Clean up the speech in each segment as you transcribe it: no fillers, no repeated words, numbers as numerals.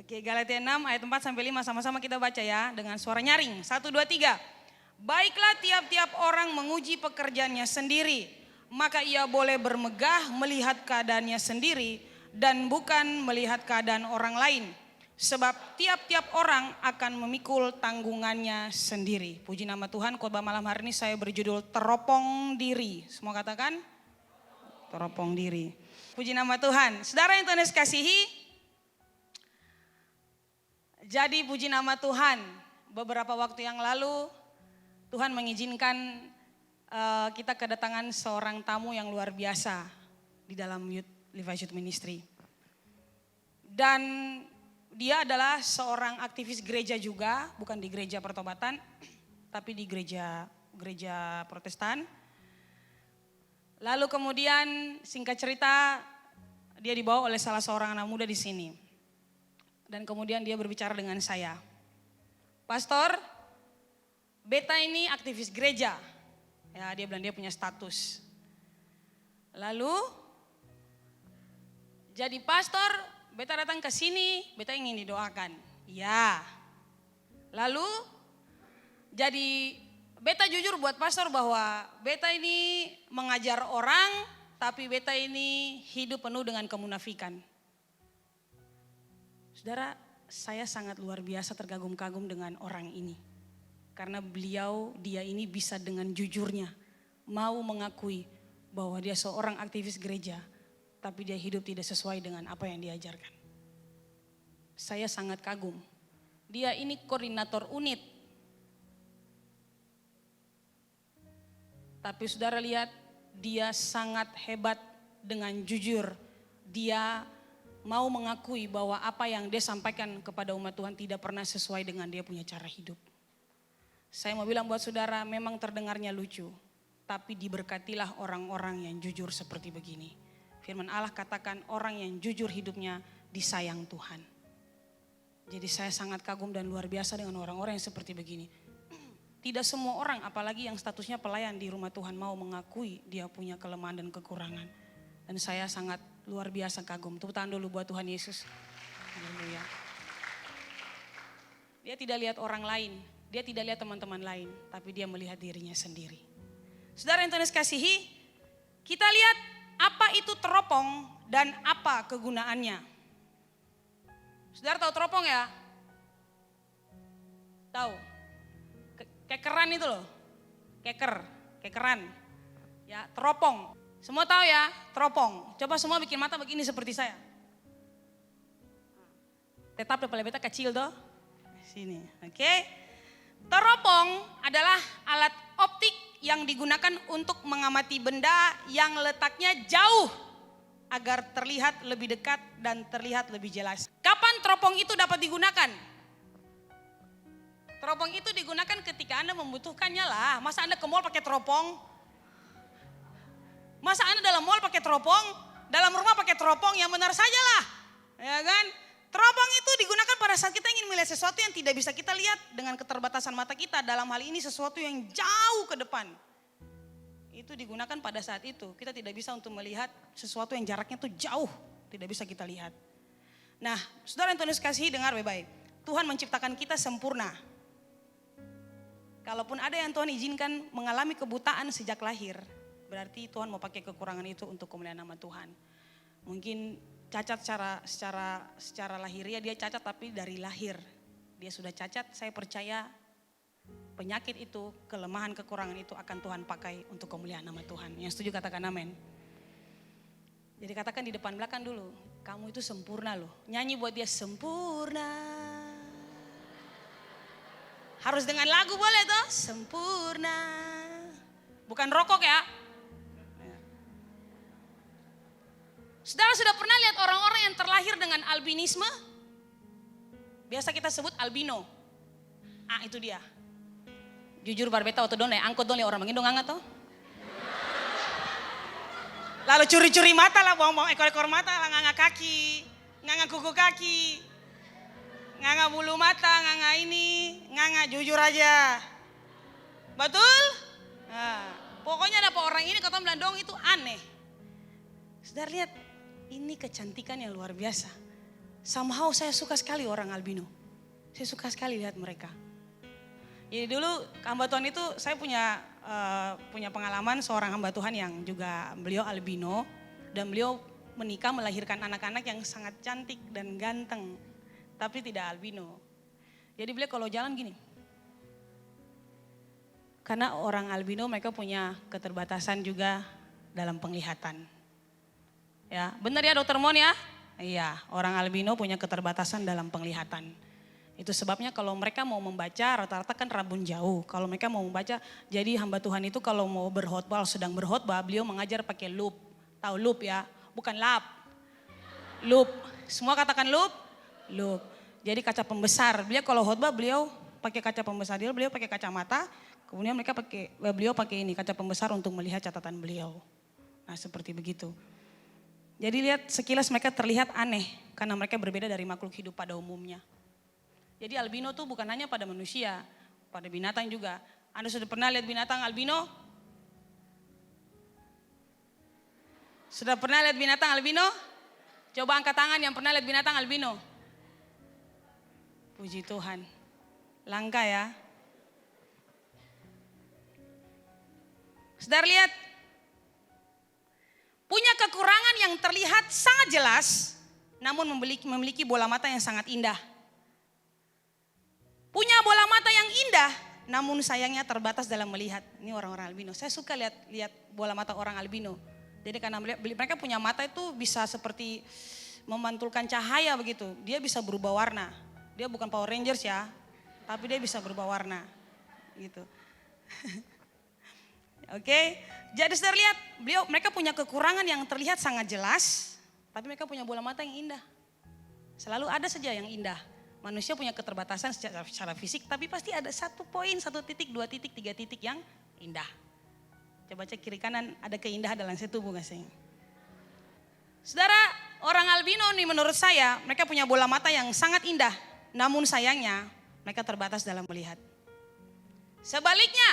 Oke, Galatia 6 ayat 4 sampai 5 sama-sama kita baca ya dengan suara nyaring. 1, 2, 3. Baiklah tiap-tiap orang menguji pekerjaannya sendiri, maka ia boleh bermegah melihat keadaannya sendiri dan bukan melihat keadaan orang lain. Sebab tiap-tiap orang akan memikul tanggungannya sendiri. Puji nama Tuhan, khotbah malam hari ini saya berjudul teropong diri. Semua katakan teropong diri. Puji nama Tuhan. Saudara yang Tuhan kasihi, jadi puji nama Tuhan, beberapa waktu yang lalu Tuhan mengizinkan kita kedatangan seorang tamu yang luar biasa di dalam Levi's Youth Ministry. Dan dia adalah seorang aktivis gereja juga, bukan di gereja pertobatan, tapi di gereja Protestan. Lalu kemudian singkat cerita dia dibawa oleh salah seorang anak muda di sini. Dan kemudian dia berbicara dengan saya. Pastor, beta ini aktivis gereja. Ya, dia bilang dia punya status. Lalu jadi pastor, beta datang ke sini, beta ingin didoakan. Ya. Lalu jadi beta jujur buat pastor bahwa beta ini mengajar orang, tapi beta ini hidup penuh dengan kemunafikan. Saudara, saya sangat luar biasa terkagum-kagum dengan orang ini. Karena dia ini bisa dengan jujurnya mau mengakui bahwa dia seorang aktivis gereja, tapi dia hidup tidak sesuai dengan apa yang diajarkan. Saya sangat kagum. Dia ini koordinator unit. Tapi saudara lihat, dia sangat hebat dengan jujur. Dia mau mengakui bahwa apa yang dia sampaikan kepada umat Tuhan tidak pernah sesuai dengan dia punya cara hidup. Saya mau bilang buat saudara, memang terdengarnya lucu, tapi diberkatilah orang-orang yang jujur seperti begini. Firman Allah katakan orang yang jujur hidupnya disayang Tuhan. Jadi saya sangat kagum dan luar biasa dengan orang-orang yang seperti begini. Tidak semua orang, apalagi yang statusnya pelayan di rumah Tuhan, mau mengakui dia punya kelemahan dan kekurangan. Dan saya sangat luar biasa kagum. Tepuk tangan dulu buat Tuhan Yesus. Haleluya. Dia tidak lihat orang lain, dia tidak lihat teman-teman lain, tapi dia melihat dirinya sendiri. Saudara yang Tuhan kasihi, kita lihat apa itu teropong dan apa kegunaannya. Saudara tahu teropong ya? Tahu? Kekeran itu loh, kekeran, ya teropong. Semua tahu ya, teropong. Coba semua bikin mata begini seperti saya. Tetap daripada beta kecil toh. Sini, oke. Teropong adalah alat optik yang digunakan untuk mengamati benda yang letaknya jauh agar terlihat lebih dekat dan terlihat lebih jelas. Kapan teropong itu dapat digunakan? Teropong itu digunakan ketika Anda membutuhkannya lah. Masa Anda ke mall pakai teropong? Masa Anda dalam mall pakai teropong? Dalam rumah pakai teropong? Yang benar sajalah. Ya kan? Teropong itu digunakan pada saat kita ingin melihat sesuatu yang tidak bisa kita lihat dengan keterbatasan mata kita. Dalam hal ini sesuatu yang jauh ke depan. Itu digunakan pada saat itu. Kita tidak bisa untuk melihat sesuatu yang jaraknya itu jauh. Tidak bisa kita lihat. Nah, saudara yang Tuhan kasihi, dengar baik-baik. Tuhan menciptakan kita sempurna. Kalaupun ada yang Tuhan izinkan mengalami kebutaan sejak lahir, berarti Tuhan mau pakai kekurangan itu untuk kemuliaan nama Tuhan. Mungkin cacat secara lahiriah dia cacat, tapi dari lahir dia sudah cacat. Saya percaya penyakit itu, kelemahan, kekurangan itu akan Tuhan pakai untuk kemuliaan nama Tuhan. Yang setuju katakan amin. Jadi katakan di depan belakang dulu, kamu itu sempurna loh. Nyanyi buat dia, sempurna. Harus dengan lagu boleh toh? Sempurna. Bukan rokok ya. Saudara sudah pernah lihat orang-orang yang terlahir dengan albinisme? Biasa kita sebut albino. Ah, itu dia. Jujur barbeta waktu dong angkot dong orang mengindong angkat toh. Lalu curi-curi mata lah, buang-buang ekor-ekor mata lah, nganga kaki, nganga kuku kaki, nganga bulu mata, nganga ini, nganga jujur aja. Betul? Nah, pokoknya ada orang ini kata bilang dong itu aneh. Saudara lihat, ini kecantikan yang luar biasa. Somehow saya suka sekali orang albino. Saya suka sekali lihat mereka. Jadi dulu hamba Tuhan itu saya punya pengalaman seorang hamba Tuhan yang juga beliau albino. Dan beliau menikah melahirkan anak-anak yang sangat cantik dan ganteng. Tapi tidak albino. Jadi beliau kalau jalan gini. Karena orang albino mereka punya keterbatasan juga dalam penglihatan. Ya, benar ya Dokter Mon ya? Iya, orang albino punya keterbatasan dalam penglihatan. Itu sebabnya kalau mereka mau membaca rata-rata kan rabun jauh. Kalau mereka mau membaca, jadi hamba Tuhan itu kalau mau berkhotbah, sedang berkhotbah, beliau mengajar pakai loop. Tahu loop ya? Bukan lap. Loop. Semua katakan loop? Loop. Jadi kaca pembesar. Beliau kalau khotbah beliau pakai kaca pembesar. Beliau pakai kacamata. Kemudian beliau pakai ini kaca pembesar untuk melihat catatan beliau. Nah seperti begitu. Jadi lihat sekilas mereka terlihat aneh. Karena mereka berbeda dari makhluk hidup pada umumnya. Jadi albino tuh bukan hanya pada manusia. Pada binatang juga. Anda sudah pernah lihat binatang albino? Sudah pernah lihat binatang albino? Coba angkat tangan yang pernah lihat binatang albino. Puji Tuhan. Langka ya. Saudara lihat. Punya kekurangan yang terlihat sangat jelas. Namun memiliki bola mata yang sangat indah. Punya bola mata yang indah. Namun sayangnya terbatas dalam melihat. Ini orang-orang albino. Saya suka lihat bola mata orang albino. Jadi karena mereka punya mata itu bisa seperti memantulkan cahaya begitu. Dia bisa berubah warna. Dia bukan Power Rangers ya, tapi dia bisa berubah warna. Gitu. Oke, jadi saudara lihat, mereka punya kekurangan yang terlihat sangat jelas, tapi mereka punya bola mata yang indah. Selalu ada saja yang indah. Manusia punya keterbatasan secara fisik, tapi pasti ada 1 poin, 1 titik, 2 titik, 3 titik yang indah. Coba cek kiri kanan, ada keindahan dalam tubuh gak sih? Saudara, orang albino nih menurut saya, mereka punya bola mata yang sangat indah. Namun sayangnya, mereka terbatas dalam melihat. Sebaliknya,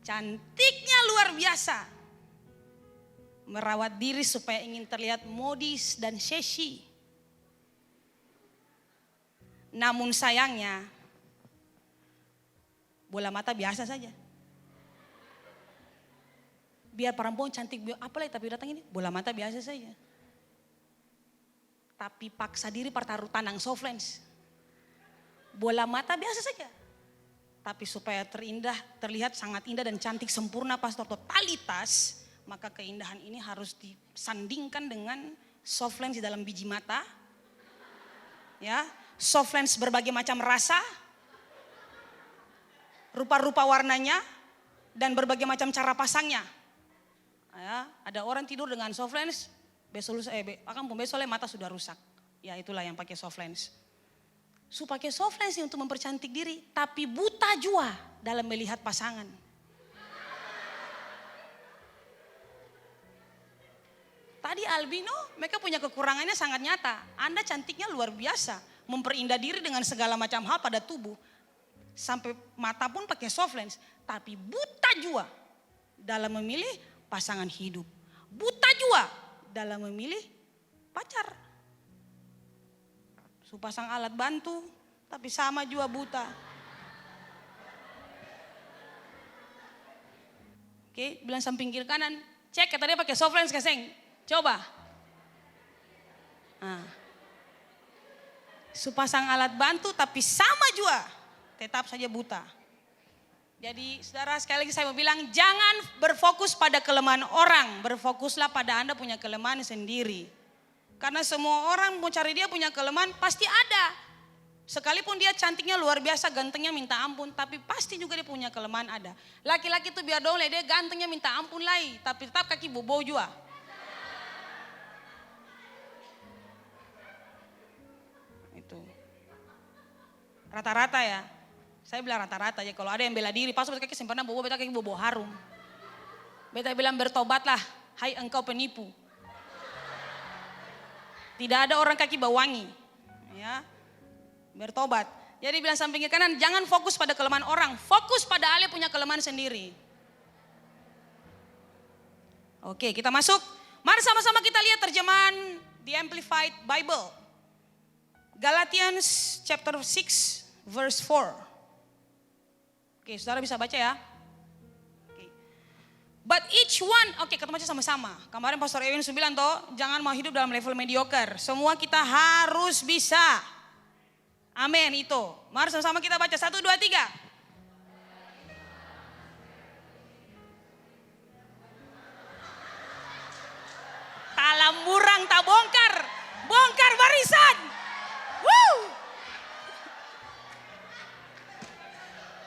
cantiknya luar biasa. Merawat diri supaya ingin terlihat modis dan seksi. Namun sayangnya, bola mata biasa saja. Biar perempuan cantik, apalagi tapi datang ini bola mata biasa saja. Tapi paksa diri pertaruh tanang soft lens. Bola mata biasa saja. Tapi supaya terlihat sangat indah dan cantik sempurna pastor totalitas, maka keindahan ini harus disandingkan dengan soft lens di dalam biji mata. Ya, soft lens berbagai macam rasa, rupa-rupa warnanya, dan berbagai macam cara pasangnya. Ya, ada orang tidur dengan soft lens, besok mata sudah rusak. Ya itulah yang pakai soft lens. Pakai soft lens untuk mempercantik diri, tapi buta jua dalam melihat pasangan. Tadi albino, mereka punya kekurangannya sangat nyata. Anda cantiknya luar biasa, memperindah diri dengan segala macam hal pada tubuh. Sampai mata pun pakai soft lens, tapi buta jua dalam memilih pasangan hidup. Buta jua dalam memilih pacar. Pasang alat bantu, tapi sama jua buta. Oke, bilang samping kiri kanan, cek tadi pakai soft lens kaseng. Coba. Nah. Pasang alat bantu tapi sama jua, tetap saja buta. Jadi saudara sekali lagi saya mau bilang jangan berfokus pada kelemahan orang. Berfokuslah pada Anda punya kelemahan sendiri. Karena semua orang mau cari dia punya kelemahan pasti ada. Sekalipun dia cantiknya luar biasa, gantengnya minta ampun. Tapi pasti juga dia punya kelemahan ada. Laki-laki itu biar dong dia gantengnya minta ampun lagi. Tapi tetap kaki bobo juga. Itu. Rata-rata ya. Saya bilang rata-rata ya, kalau ada yang bela diri, pas kaki sempurna bobo, beta kaki bobo harum. Beta bilang bertobatlah, hai engkau penipu. Tidak ada orang kaki bau wangi. Ya, bertobat. Jadi bilang samping kanan, jangan fokus pada kelemahan orang, fokus pada Allah punya kelemahan sendiri. Oke, kita masuk. Mari sama-sama kita lihat terjemahan the Amplified Bible. Galatians chapter 6 verse 4. Oke, saudara bisa baca ya. But each one, oke kita baca sama-sama. Kemarin Pastor Ewin bilang toh, jangan mau hidup dalam level mediocre. Semua kita harus bisa. Amin itu. Mari sama-sama kita baca 1, 2, 3. Talamburang tak bongkar. Bongkar barisan. Woo!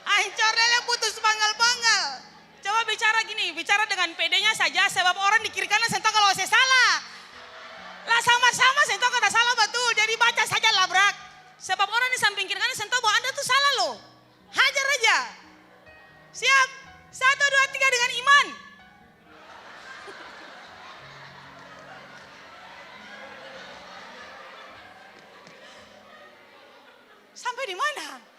Ancor lele putus panggal-panggal. Coba bicara gini, bicara dengan pedenya saja sebab orang di kiri kanan sentuh kalau saya salah. Lah sama-sama sentuh kata salah betul, jadi baca saja labrak. Sebab orang di samping kiri kanan sentuh bahwa Anda tuh salah loh. Hajar aja. Siap? 1, 2, 3 dengan iman. Sampai di mana?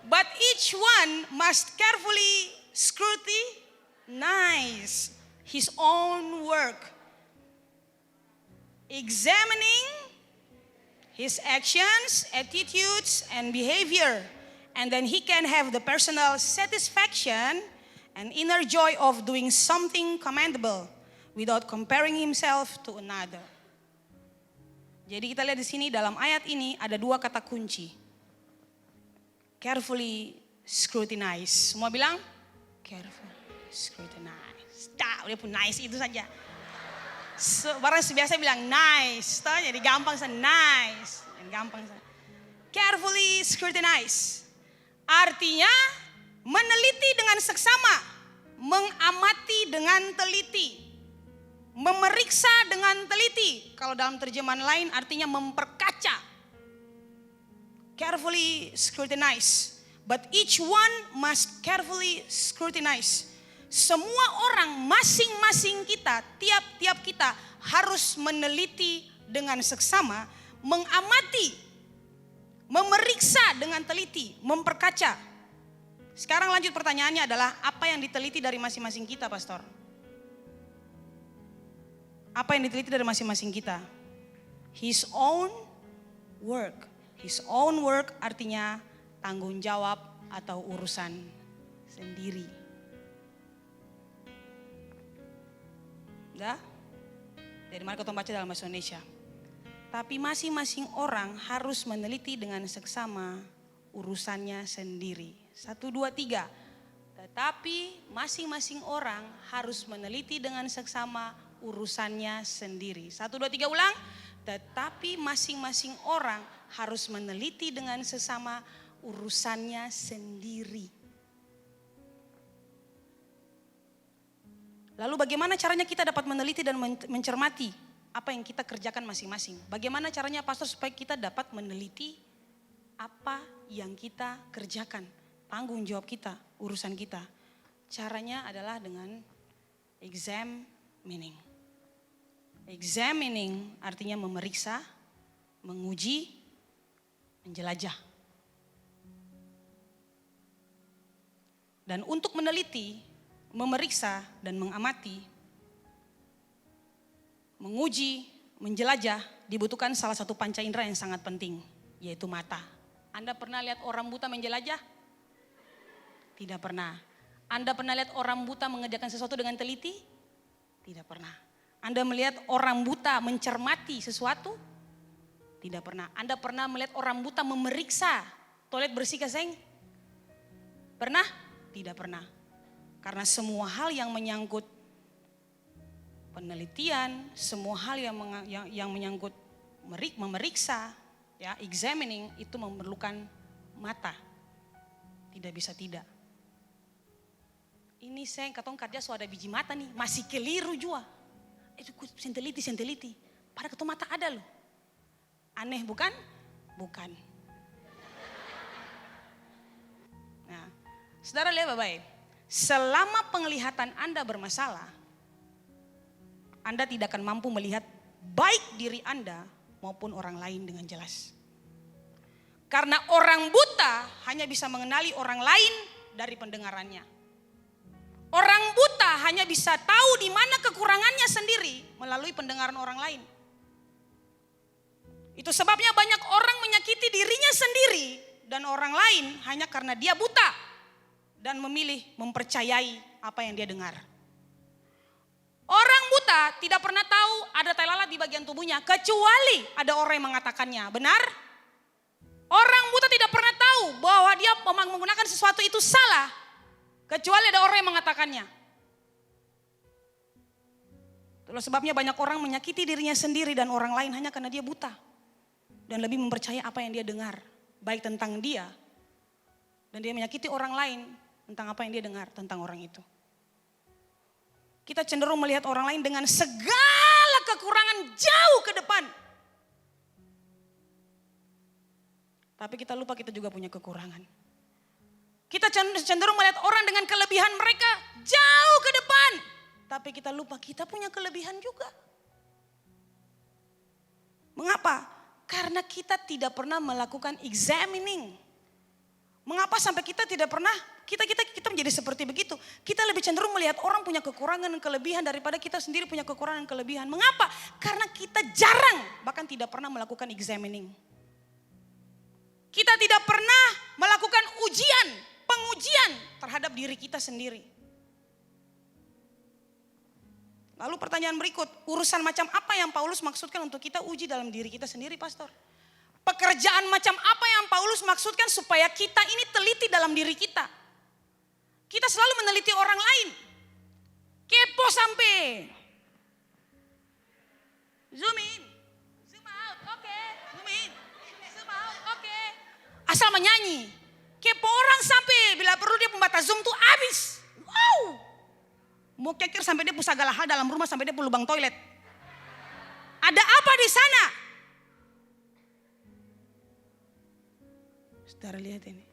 But each one must carefully scrutinize his own work, examining his actions, attitudes, and behavior. And then he can have the personal satisfaction and inner joy of doing something commendable without comparing himself to another. Jadi kita lihat di sini dalam ayat ini ada 2 kata kunci. Carefully scrutinize. Semua bilang carefully scrutinize. Udah pun nice itu saja. Barang biasa bilang nice, jadi gampang saja nice, gampang saja. Carefully scrutinize. Artinya meneliti dengan seksama, mengamati dengan teliti. Memeriksa dengan teliti. Kalau dalam terjemahan lain artinya memperkaca. Carefully scrutinize. But each one must carefully scrutinize. Semua orang masing-masing kita, tiap-tiap kita harus meneliti dengan seksama, mengamati, memeriksa dengan teliti, memperkaca. Sekarang lanjut pertanyaannya adalah apa yang diteliti dari masing-masing kita, Pastor? Apa yang diteliti dari masing-masing kita? His own work. His own work artinya tanggung jawab atau urusan sendiri. Udah? Dari mana kita baca dalam bahasa Indonesia? Tapi masing-masing orang harus meneliti dengan seksama urusannya sendiri. 1, 2, 3. Tetapi masing-masing orang harus meneliti dengan seksama urusannya sendiri. 1, 2, 3 ulang. Tetapi masing-masing orang harus meneliti dengan sesama urusannya sendiri. Lalu bagaimana caranya kita dapat meneliti dan mencermati apa yang kita kerjakan masing-masing? Bagaimana caranya Pastor supaya kita dapat meneliti apa yang kita kerjakan? Tanggung jawab kita, urusan kita. Caranya adalah dengan examining. Examining artinya memeriksa, menguji, menjelajah. Dan untuk meneliti, memeriksa dan mengamati, menguji, menjelajah dibutuhkan salah satu panca indera yang sangat penting, yaitu mata. Anda pernah lihat orang buta menjelajah? Tidak pernah. Anda pernah lihat orang buta mengerjakan sesuatu dengan teliti? Tidak pernah. Anda melihat orang buta mencermati sesuatu? Tidak pernah. Anda pernah melihat orang buta memeriksa toilet bersih seng? Pernah? Tidak pernah. Karena semua hal yang menyangkut penelitian, semua hal yang menyangkut memeriksa, ya, examining itu memerlukan mata. Tidak bisa tidak. Ini saya katong kerja sudah biji mata nih, masih keliru juga. Itu senteliti. Pada ketemu mata ada loh. Aneh bukan? Bukan. Nah, saudara lihat baik-baik. Selama penglihatan Anda bermasalah, Anda tidak akan mampu melihat baik diri Anda maupun orang lain dengan jelas. Karena orang buta hanya bisa mengenali orang lain dari pendengarannya. Orang buta buta hanya bisa tahu di mana kekurangannya sendiri melalui pendengaran orang lain. Itu sebabnya banyak orang menyakiti dirinya sendiri dan orang lain hanya karena dia buta dan memilih mempercayai apa yang dia dengar. Orang buta tidak pernah tahu ada tai lalat di bagian tubuhnya kecuali ada orang yang mengatakannya. Benar? Orang buta tidak pernah tahu bahwa dia menggunakan sesuatu itu salah kecuali ada orang yang mengatakannya. Itulah sebabnya banyak orang menyakiti dirinya sendiri dan orang lain hanya karena dia buta dan lebih mempercayai apa yang dia dengar, baik tentang dia, dan dia menyakiti orang lain tentang apa yang dia dengar tentang orang itu. Kita cenderung melihat orang lain dengan segala kekurangan jauh ke depan. Tapi kita lupa kita juga punya kekurangan. Kita cenderung melihat orang dengan kelebihan mereka jauh ke depan. Tapi kita lupa kita punya kelebihan juga. Mengapa? Karena kita tidak pernah melakukan examining. Mengapa sampai kita tidak pernah, kita menjadi seperti begitu. Kita lebih cenderung melihat orang punya kekurangan dan kelebihan daripada kita sendiri punya kekurangan dan kelebihan. Mengapa? Karena kita jarang, bahkan tidak pernah melakukan examining. Kita tidak pernah melakukan pengujian terhadap diri kita sendiri. Lalu pertanyaan berikut, urusan macam apa yang Paulus maksudkan untuk kita uji dalam diri kita sendiri, pastor? Pekerjaan macam apa yang Paulus maksudkan supaya kita ini teliti dalam diri kita? Kita selalu meneliti orang lain. Kepo sampai. Zoom in. Zoom out. Oke. Zoom in. Zoom out. Oke. Asal menyanyi. Kepo orang sampai bila perlu dia pembatas Zoom tuh habis. Wow. Mau kekir sampai dia pusat segala hal dalam rumah sampai dia lubang toilet. Ada apa di sana? Saudara lihat ini.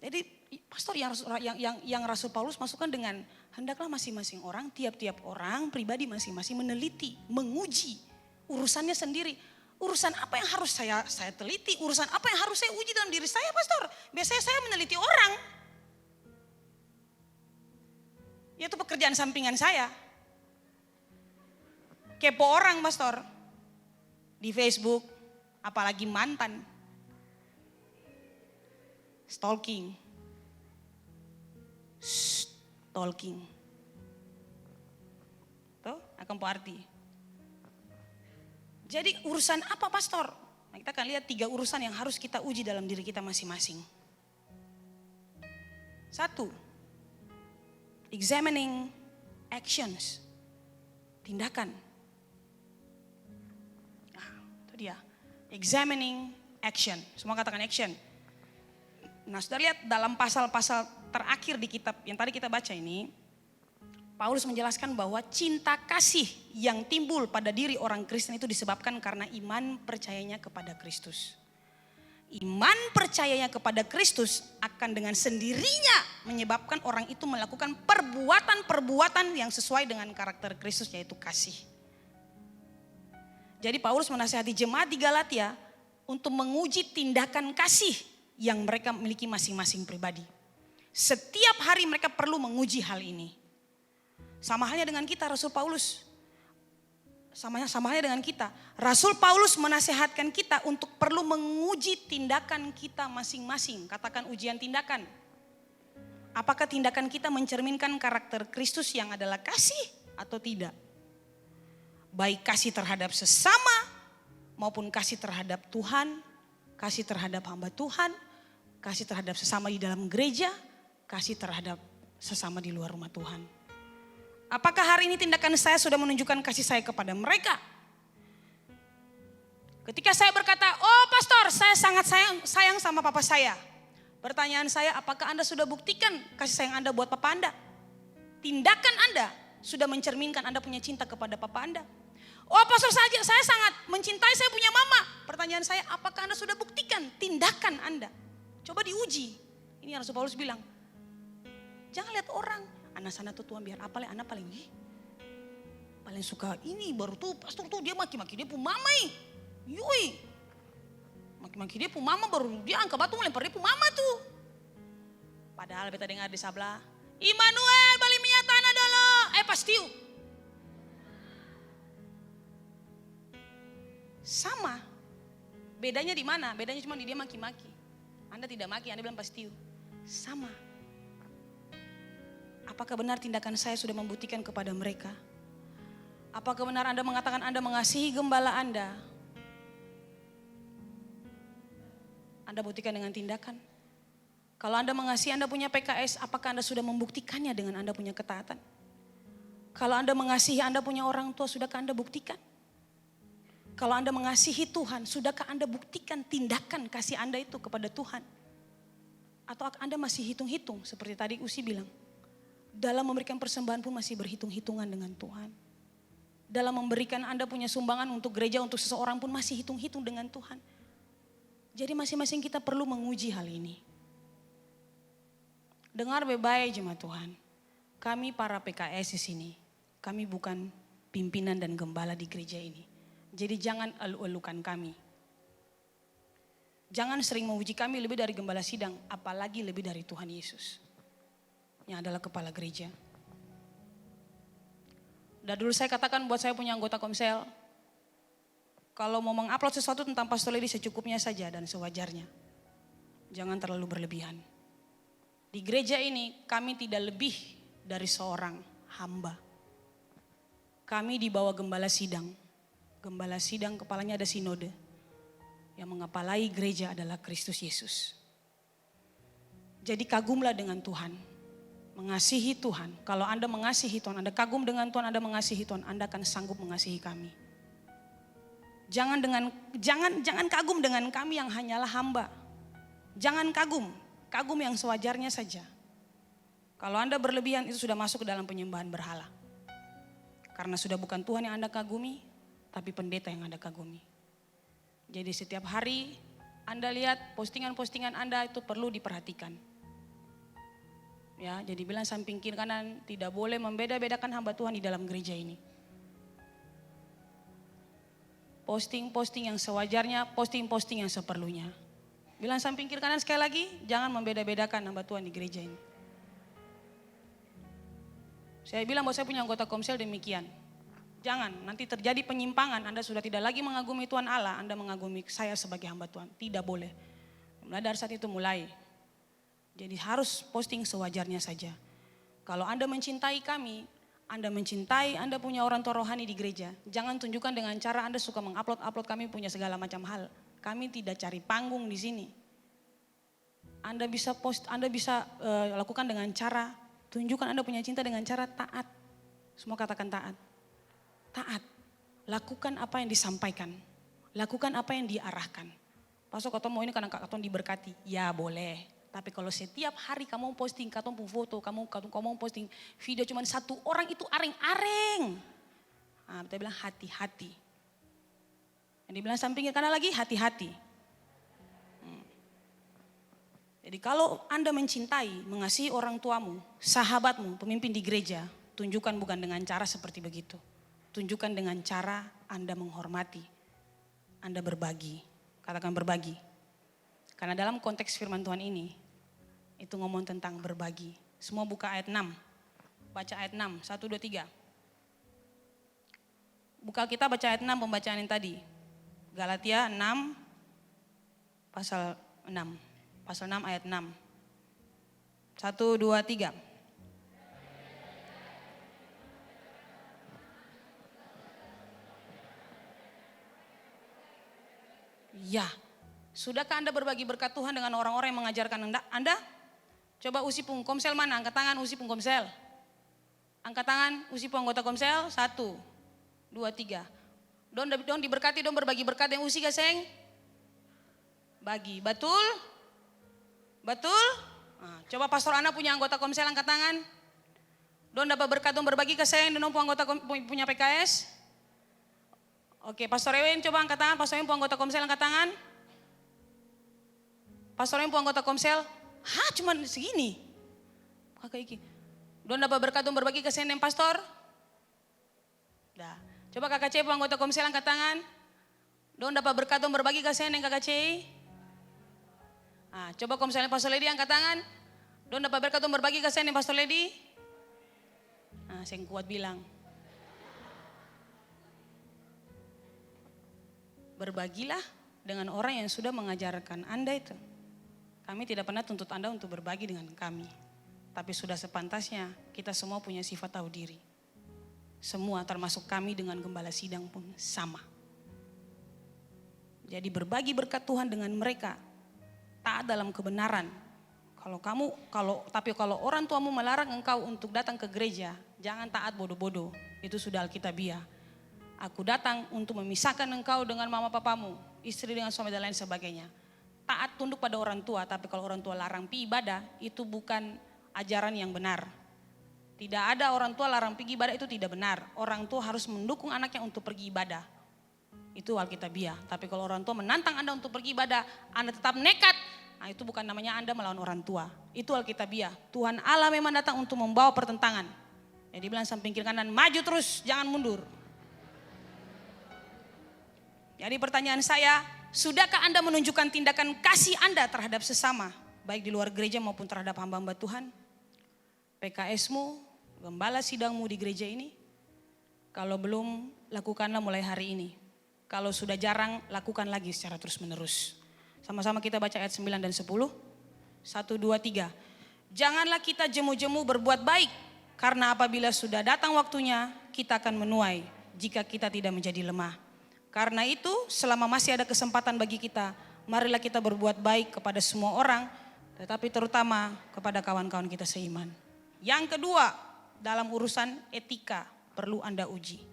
Jadi pastor yang Rasul Paulus masukkan dengan hendaklah masing-masing orang, tiap-tiap orang pribadi masing-masing meneliti, menguji urusannya sendiri. Urusan apa yang harus saya teliti, urusan apa yang harus saya uji dalam diri saya, pastor? Biasanya saya meneliti orang. Itu pekerjaan sampingan saya. Kepo orang, pastor. Di Facebook, apalagi mantan. Stalking. Tuh, akan po arti. Jadi urusan apa, pastor? Nah, kita akan lihat 3 urusan yang harus kita uji dalam diri kita masing-masing. 1. Examining actions. Tindakan. Nah, itu dia. Examining action. Semua katakan action. Nah, sudah lihat dalam pasal-pasal terakhir di kitab yang tadi kita baca ini, Paulus menjelaskan bahwa cinta kasih yang timbul pada diri orang Kristen itu disebabkan karena iman percayanya kepada Kristus. Iman percayanya kepada Kristus akan dengan sendirinya menyebabkan orang itu melakukan perbuatan-perbuatan yang sesuai dengan karakter Kristus, yaitu kasih. Jadi Paulus menasihati jemaat di Galatia untuk menguji tindakan kasih yang mereka miliki masing-masing pribadi. Setiap hari mereka perlu menguji hal ini. Sama halnya dengan kita, Rasul Paulus. Sama halnya dengan kita. Rasul Paulus menasihatkan kita untuk perlu menguji tindakan kita masing-masing. Katakan ujian tindakan. Apakah tindakan kita mencerminkan karakter Kristus yang adalah kasih atau tidak? Baik kasih terhadap sesama maupun kasih terhadap Tuhan, kasih terhadap hamba Tuhan, kasih terhadap sesama di dalam gereja, kasih terhadap sesama di luar rumah Tuhan. Apakah hari ini tindakan saya sudah menunjukkan kasih saya kepada mereka? Ketika saya berkata, oh pastor saya sangat sayang sama papa saya. Pertanyaan saya, apakah Anda sudah buktikan kasih sayang Anda buat papa Anda? Tindakan Anda sudah mencerminkan Anda punya cinta kepada papa Anda. Oh pastor saya sangat mencintai saya punya mama. Pertanyaan saya, apakah Anda sudah buktikan tindakan Anda? Coba diuji. Ini yang Rasul Paulus bilang. Jangan lihat orang. Anak sana tuh Tuhan biar apa lah, anak paling suka ini baru tuh pastor tuh dia maki-maki dia pu mama yui. Maki-maki dia pu mama baru dia angkat batu melempar dia pu mama tuh. Padahal beta dengar di sebelah, Immanuel balik minyak tanah dulu. Pastiu. Sama. Bedanya di mana? Bedanya cuma di dia maki-maki. Anda tidak maki, Anda bilang pastiu. Sama. Apakah benar tindakan saya sudah membuktikan kepada mereka? Apakah benar Anda mengatakan Anda mengasihi gembala Anda? Anda buktikan dengan tindakan. Kalau Anda mengasihi Anda punya PKS, apakah Anda sudah membuktikannya dengan Anda punya ketaatan? Kalau Anda mengasihi Anda punya orang tua, sudahkah Anda buktikan? Kalau Anda mengasihi Tuhan, sudahkah Anda buktikan tindakan kasih Anda itu kepada Tuhan? Atau Anda masih hitung-hitung seperti tadi Usi bilang. Dalam memberikan persembahan pun masih berhitung-hitungan dengan Tuhan. Dalam memberikan Anda punya sumbangan untuk gereja, untuk seseorang pun masih hitung-hitung dengan Tuhan. Jadi masing-masing kita perlu menguji hal ini. Dengar baik-baik jemaat Tuhan. Kami para PKS di sini, kami bukan pimpinan dan gembala di gereja ini. Jadi jangan elu-elukan kami. Jangan sering memuji kami lebih dari gembala sidang, apalagi lebih dari Tuhan Yesus. Yang adalah kepala gereja. Dan dulu saya katakan buat saya punya anggota komsel, kalau mau mengupload sesuatu tentang Pastor Lady secukupnya saja dan sewajarnya. Jangan terlalu berlebihan. Di gereja ini kami tidak lebih dari seorang hamba. Kami di bawah gembala sidang. Gembala sidang kepalanya ada sinode. Yang mengepalai gereja adalah Kristus Yesus. Jadi kagumlah dengan Tuhan. Mengasihi Tuhan. Kalau Anda mengasihi Tuhan, Anda kagum dengan Tuhan, Anda mengasihi Tuhan, Anda akan sanggup mengasihi kami. Jangan kagum dengan kami yang hanyalah hamba. Jangan kagum yang sewajarnya saja. Kalau Anda berlebihan itu sudah masuk ke dalam penyembahan berhala. Karena sudah bukan Tuhan yang Anda kagumi, tapi pendeta yang Anda kagumi. Jadi setiap hari Anda lihat postingan-postingan Anda itu perlu diperhatikan. Ya, jadi bilang samping kiri kanan tidak boleh membeda-bedakan hamba Tuhan di dalam gereja ini. Posting-posting yang sewajarnya, posting-posting yang seperlunya. Bilang samping kiri kanan sekali lagi, jangan membeda-bedakan hamba Tuhan di gereja ini. Saya bilang bahwa saya punya anggota komsel demikian. Jangan, nanti terjadi penyimpangan, Anda sudah tidak lagi mengagumi Tuhan Allah, Anda mengagumi saya sebagai hamba Tuhan. Tidak boleh. Mulai dari saat itu mulai. Jadi harus posting sewajarnya saja. Kalau Anda mencintai kami, Anda mencintai, Anda punya orang tua rohani di gereja. Jangan tunjukkan dengan cara Anda suka mengupload kami punya segala macam hal. Kami tidak cari panggung di sini. Anda bisa lakukan dengan cara, tunjukkan Anda punya cinta dengan cara taat. Semua katakan taat. Taat. Lakukan apa yang disampaikan. Lakukan apa yang diarahkan. Pastor Katon mau ini karena Katon diberkati. Ya boleh. Tapi kalau setiap hari kamu posting, kamu foto, kamu posting video cuma satu orang itu areng-areng. Nah, kita bilang hati-hati. Yang dibilang sampingnya karena lagi hati-hati. Jadi kalau Anda mencintai, mengasihi orang tuamu, sahabatmu, pemimpin di gereja, tunjukkan bukan dengan cara seperti begitu. Tunjukkan dengan cara Anda menghormati, Anda berbagi. Katakan berbagi. Karena dalam konteks firman Tuhan ini, itu ngomong tentang berbagi. Semua buka ayat 6. Baca ayat 6, 1, 2, 3. Buka kita baca ayat 6 pembacaan yang tadi. Galatia 6, pasal 6. Pasal 6 ayat 6. 1, 2, 3. Ya, sudahkah Anda berbagi berkat Tuhan dengan orang-orang yang mengajarkan Anda? Coba usi pung komsel mana? Angkat tangan usi pung komsel. Angkat tangan usi pung anggota komsel. 1, 2, 3. Don diberkati, don berbagi berkat yang usi gaseng. Bagi, betul? Betul? Nah, coba Pastor Ana punya anggota komsel angkat tangan. Don dapat berkat, don berbagi gaseng. Don punya anggota punya PKS. Oke, Pastor Ewin coba angkat tangan. Pastor Ewin punya anggota komsel angkat tangan. Pastor Ewin punya anggota komsel. Hah, cuma segini. Kakak iki. Don dapat berkat, don berbagi gaseng dengan pastor. Dah. Coba kakak C punya anggota komsel angkat tangan. Don dapat berkat, don berbagi gaseng dengan kakak C. Nah, coba komselnya Pastor Lady angkat tangan. Don dapat berkat untuk berbagi ke saya nih Pastor Lady? Nah, saya kuat bilang. Berbagilah dengan orang yang sudah mengajarkan Anda itu. Kami tidak pernah tuntut Anda untuk berbagi dengan kami. Tapi sudah sepantasnya kita semua punya sifat tahu diri. Semua termasuk kami dengan gembala sidang pun sama. Jadi berbagi berkat Tuhan dengan mereka. Taat dalam kebenaran. Tapi kalau orang tuamu melarang engkau untuk datang ke gereja, jangan taat bodoh-bodoh. Itu sudah Alkitabiah. Aku datang untuk memisahkan engkau dengan mama papamu, istri dengan suami dan lain sebagainya. Taat tunduk pada orang tua, tapi kalau orang tua larang pergi ibadah, itu bukan ajaran yang benar. Tidak ada orang tua larang pergi ibadah, itu tidak benar. Orang tua harus mendukung anaknya untuk pergi ibadah. Itu Alkitabiah. Tapi kalau orang tua menantang Anda untuk pergi ibadah, Anda tetap nekat, nah itu bukan namanya Anda melawan orang tua. Itu Alkitabiah. Tuhan Allah memang datang untuk membawa pertentangan. Jadi bilang samping kiri kanan, maju terus, jangan mundur. Jadi pertanyaan saya, sudahkah Anda menunjukkan tindakan kasih Anda terhadap sesama, baik di luar gereja maupun terhadap hamba-hamba Tuhan? PKS-mu, gembala sidangmu di gereja ini? Kalau belum, lakukanlah mulai hari ini. Kalau sudah jarang, lakukan lagi secara terus menerus. Sama-sama kita baca ayat 9 dan 10. 1, 2, 3. Janganlah kita jemu-jemu berbuat baik, karena apabila sudah datang waktunya, kita akan menuai jika kita tidak menjadi lemah. Karena itu selama masih ada kesempatan bagi kita, marilah kita berbuat baik kepada semua orang, tetapi terutama kepada kawan-kawan kita seiman. Yang kedua, dalam urusan etika perlu Anda uji.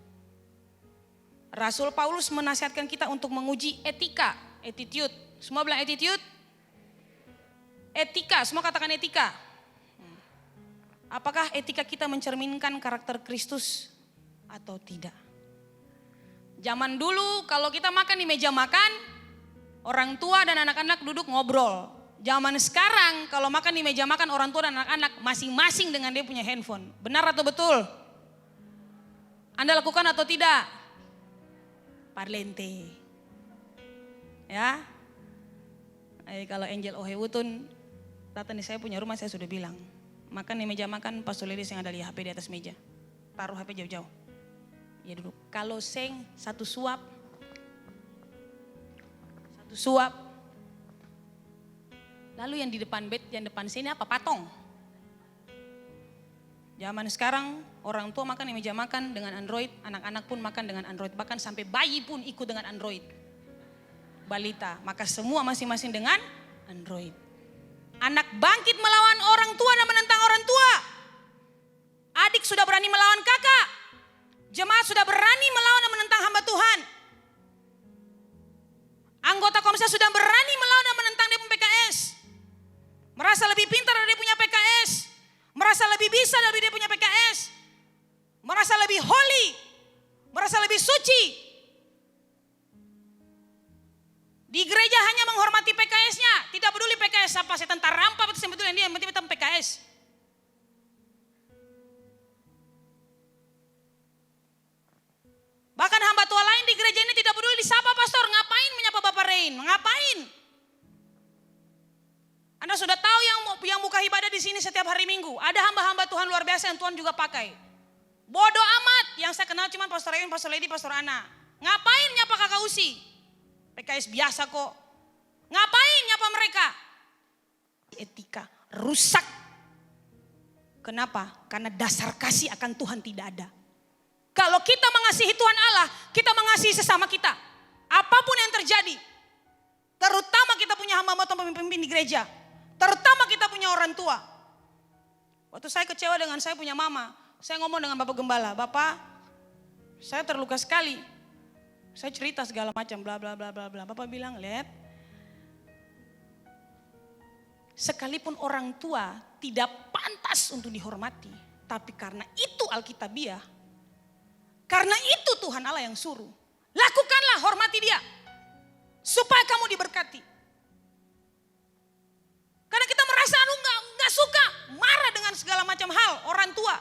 Rasul Paulus menasihatkan kita untuk menguji etika, attitude. Semua bilang attitude? Etika, semua katakan etika. Apakah etika kita mencerminkan karakter Kristus atau tidak? Zaman dulu kalau kita makan di meja makan, orang tua dan anak-anak duduk ngobrol. Zaman sekarang kalau makan di meja makan, orang tua dan anak-anak masing-masing dengan dia punya handphone. Benar atau betul? Anda lakukan atau tidak? Parlente. Ya. Kalau Angel Ohewutun datang di saya punya rumah, saya sudah bilang, makan di meja makan, Pastor Lady yang ada di HP di atas meja. Taruh HP jauh-jauh. Ya duduk. Kalau seng satu suap. Lalu yang di depan bed, yang depan sini apa? Patong. Zaman sekarang orang tua makan di meja makan dengan Android, anak-anak pun makan dengan Android, bahkan sampai bayi pun ikut dengan Android. Balita, maka semua masing-masing dengan Android. Anak bangkit melawan orang tua dan menentang orang tua. Adik sudah berani melawan kakak. Jemaat sudah berani melawan dan menentang hamba Tuhan. Anggota komsel sudah berani melawan dan menentang dia punya PKS. Merasa lebih pintar dari dia punya PKS. Merasa lebih bisa dari dia punya PKS. Merasa lebih holy. Merasa lebih suci. Di gereja hanya menghormati PKS-nya. Tidak peduli PKS apa, saya tentara rampa, sebetulnya dia yang penting PKS. Bahkan hamba Tuhan lain di gereja ini tidak peduli disapa pastor. Ngapain menyapa Bapak Rain? Ngapain? Anda sudah tahu yang buka ibadah di sini setiap hari Minggu. Ada hamba-hamba Tuhan luar biasa yang Tuhan juga pakai. Bodoh amat. Yang saya kenal cuma Pastor Rain, Pastor Lady, Pastor Ana. Ngapain nyapa kakak Usi? PKS biasa kok. Ngapain nyapa mereka? Etika rusak. Kenapa? Karena dasar kasih akan Tuhan tidak ada. Kalau kita mengasihi Tuhan Allah, kita mengasihi sesama kita. Apapun yang terjadi. Terutama kita punya hamba-hamba atau pemimpin di gereja. Terutama kita punya orang tua. Waktu saya kecewa dengan saya punya mama. Saya ngomong dengan Bapak Gembala. Bapak, saya terluka sekali. Saya cerita segala macam bla bla bla bla bla. Bapak bilang, lihat. Sekalipun orang tua tidak pantas untuk dihormati. Tapi karena itu Alkitabiah. Karena itu Tuhan Allah yang suruh. Lakukanlah, hormati dia. Supaya kamu diberkati. Karena kita merasa nggak suka, marah dengan segala macam hal orang tua.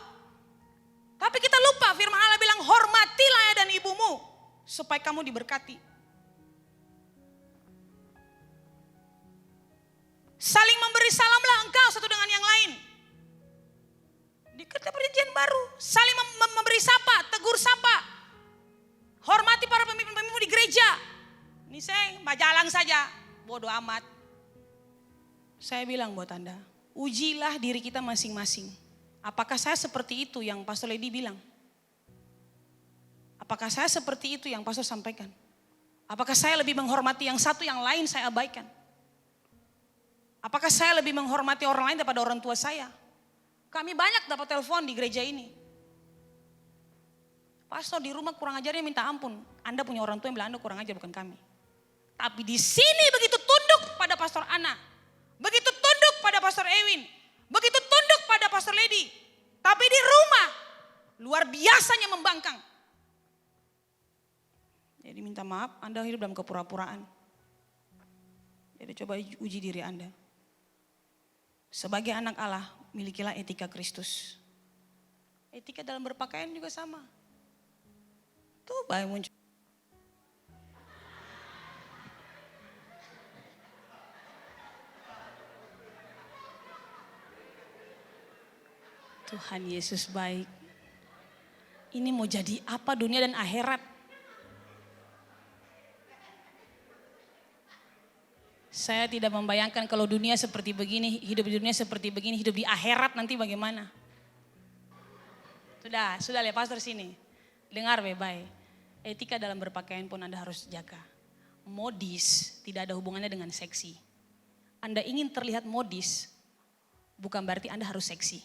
Tapi kita lupa firman Allah bilang hormatilah ayah dan ibumu supaya kamu diberkati. Saling memberi salamlah engkau satu dengan yang lain. Di kitab perjanjian baru, saling memberi sapa, tegur sapa. Hormati para pemimpin-pemimpin di gereja. Ini saya bajalang saja, bodoh amat. Saya bilang buat Anda, ujilah diri kita masing-masing. Apakah saya seperti itu yang Pastor Lady bilang? Apakah saya seperti itu yang Pastor sampaikan? Apakah saya lebih menghormati yang satu, yang lain saya abaikan? Apakah saya lebih menghormati orang lain daripada orang tua saya? Kami banyak dapat telepon di gereja ini. Pastor di rumah kurang ajarnya minta ampun. Anda punya orang tua yang bilang Anda kurang ajar, bukan kami. Tapi di sini begitu tunduk pada Pastor Ana. Begitu tunduk pada Pastor Ewin. Begitu tunduk pada Pastor Lady. Tapi di rumah luar biasanya membangkang. Jadi minta maaf, Anda hidup dalam kepura-puraan. Jadi coba uji diri Anda. Sebagai anak Allah, milikilah etika Kristus. Etika dalam berpakaian juga sama. Tuh baik muncul. Tuhan Yesus baik. Ini mau jadi apa dunia dan akhirat? Saya tidak membayangkan kalau dunia seperti begini, hidup di dunia seperti begini, hidup di akhirat nanti bagaimana? Sudah lihat Pastor sini. Dengar baik-baik. Etika dalam berpakaian pun Anda harus jaga. Modis tidak ada hubungannya dengan seksi. Anda ingin terlihat modis, bukan berarti Anda harus seksi.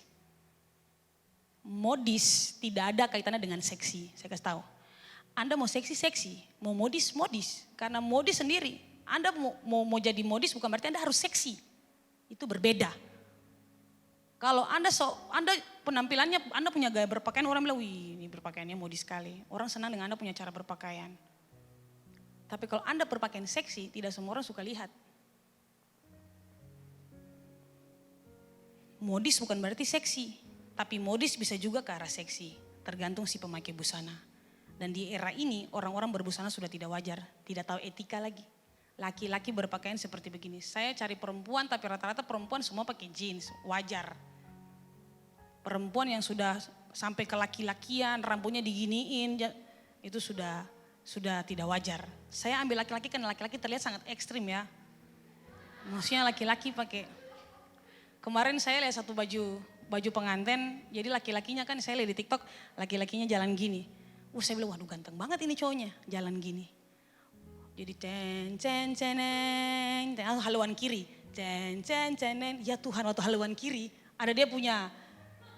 Modis tidak ada kaitannya dengan seksi, saya kasih tahu. Anda mau seksi, mau modis. Karena modis sendiri, Anda mau jadi modis bukan berarti Anda harus seksi. Itu berbeda. Kalau Anda penampilannya, Anda punya gaya berpakaian, orang bilang, wih ini berpakaiannya modis sekali. Orang senang dengan Anda punya cara berpakaian. Tapi kalau Anda berpakaian seksi, tidak semua orang suka lihat. Modis bukan berarti seksi. Tapi modis bisa juga ke arah seksi, tergantung si pemakai busana. Dan di era ini orang-orang berbusana sudah tidak wajar, tidak tahu etika lagi. Laki-laki berpakaian seperti begini. Saya cari perempuan tapi rata-rata perempuan semua pakai jeans, wajar. Perempuan yang sudah sampai ke laki-lakian, rambutnya diginiin, itu sudah tidak wajar. Saya ambil laki-laki kan laki-laki terlihat sangat ekstrim ya. Maksudnya laki-laki pakai, kemarin saya lihat satu baju pengantin, jadi laki-lakinya kan saya lihat di TikTok, laki-lakinya jalan gini. Saya bilang, waduh ganteng banget ini cowoknya, jalan gini. Jadi haluan kiri, ya Tuhan waktu haluan kiri, ada dia punya,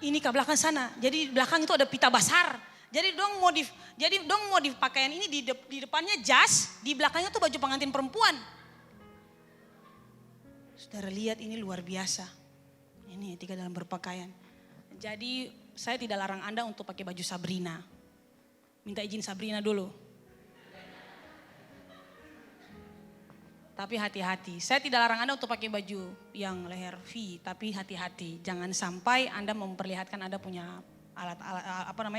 ini ke belakang sana, jadi belakang itu ada pita basar. Jadi dong modif pakaian ini di depannya jas, di belakangnya tuh baju pengantin perempuan. Saudara lihat ini luar biasa. Ini etika dalam berpakaian. Jadi saya tidak larang Anda untuk pakai baju Sabrina. Minta izin Sabrina dulu. Tapi hati-hati. Saya tidak larang Anda untuk pakai baju yang leher V. Tapi hati-hati. Jangan sampai Anda memperlihatkan Anda punya alat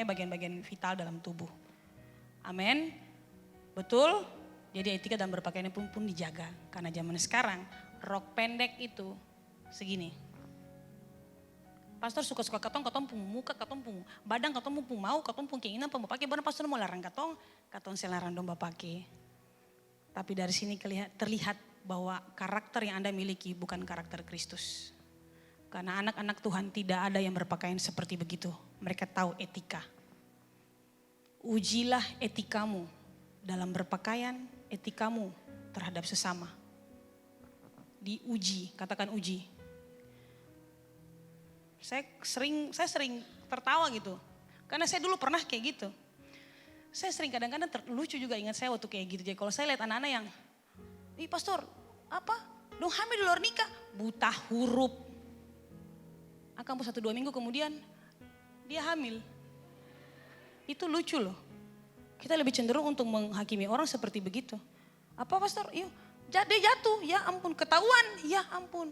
bagian-bagian vital dalam tubuh. Amin. Betul? Jadi etika dalam berpakaian pun dijaga. Karena zaman sekarang rok pendek itu segini. Pastor suka-suka katong pun muka, katong pun badan, katong pun mau, katong pun keinginan pun pakai. Badan pastor mau larang katong saya larang dong pakai. Tapi dari sini terlihat bahwa karakter yang Anda miliki bukan karakter Kristus. Karena anak-anak Tuhan tidak ada yang berpakaian seperti begitu. Mereka tahu etika. Ujilah etikamu dalam berpakaian, etikamu terhadap sesama. Diuji, katakan uji. Saya sering tertawa gitu. Karena saya dulu pernah kayak gitu. Saya sering kadang-kadang lucu juga, ingat saya waktu kayak gitu. Jadi kalau saya lihat anak-anak yang, pastor apa? Dong hamil di luar nikah. Buta huruf. Akan 1-2 minggu kemudian dia hamil. Itu lucu loh. Kita lebih cenderung untuk menghakimi orang seperti begitu. Apa pastor? Dia jatuh, ya ampun. Ketahuan, ya ampun.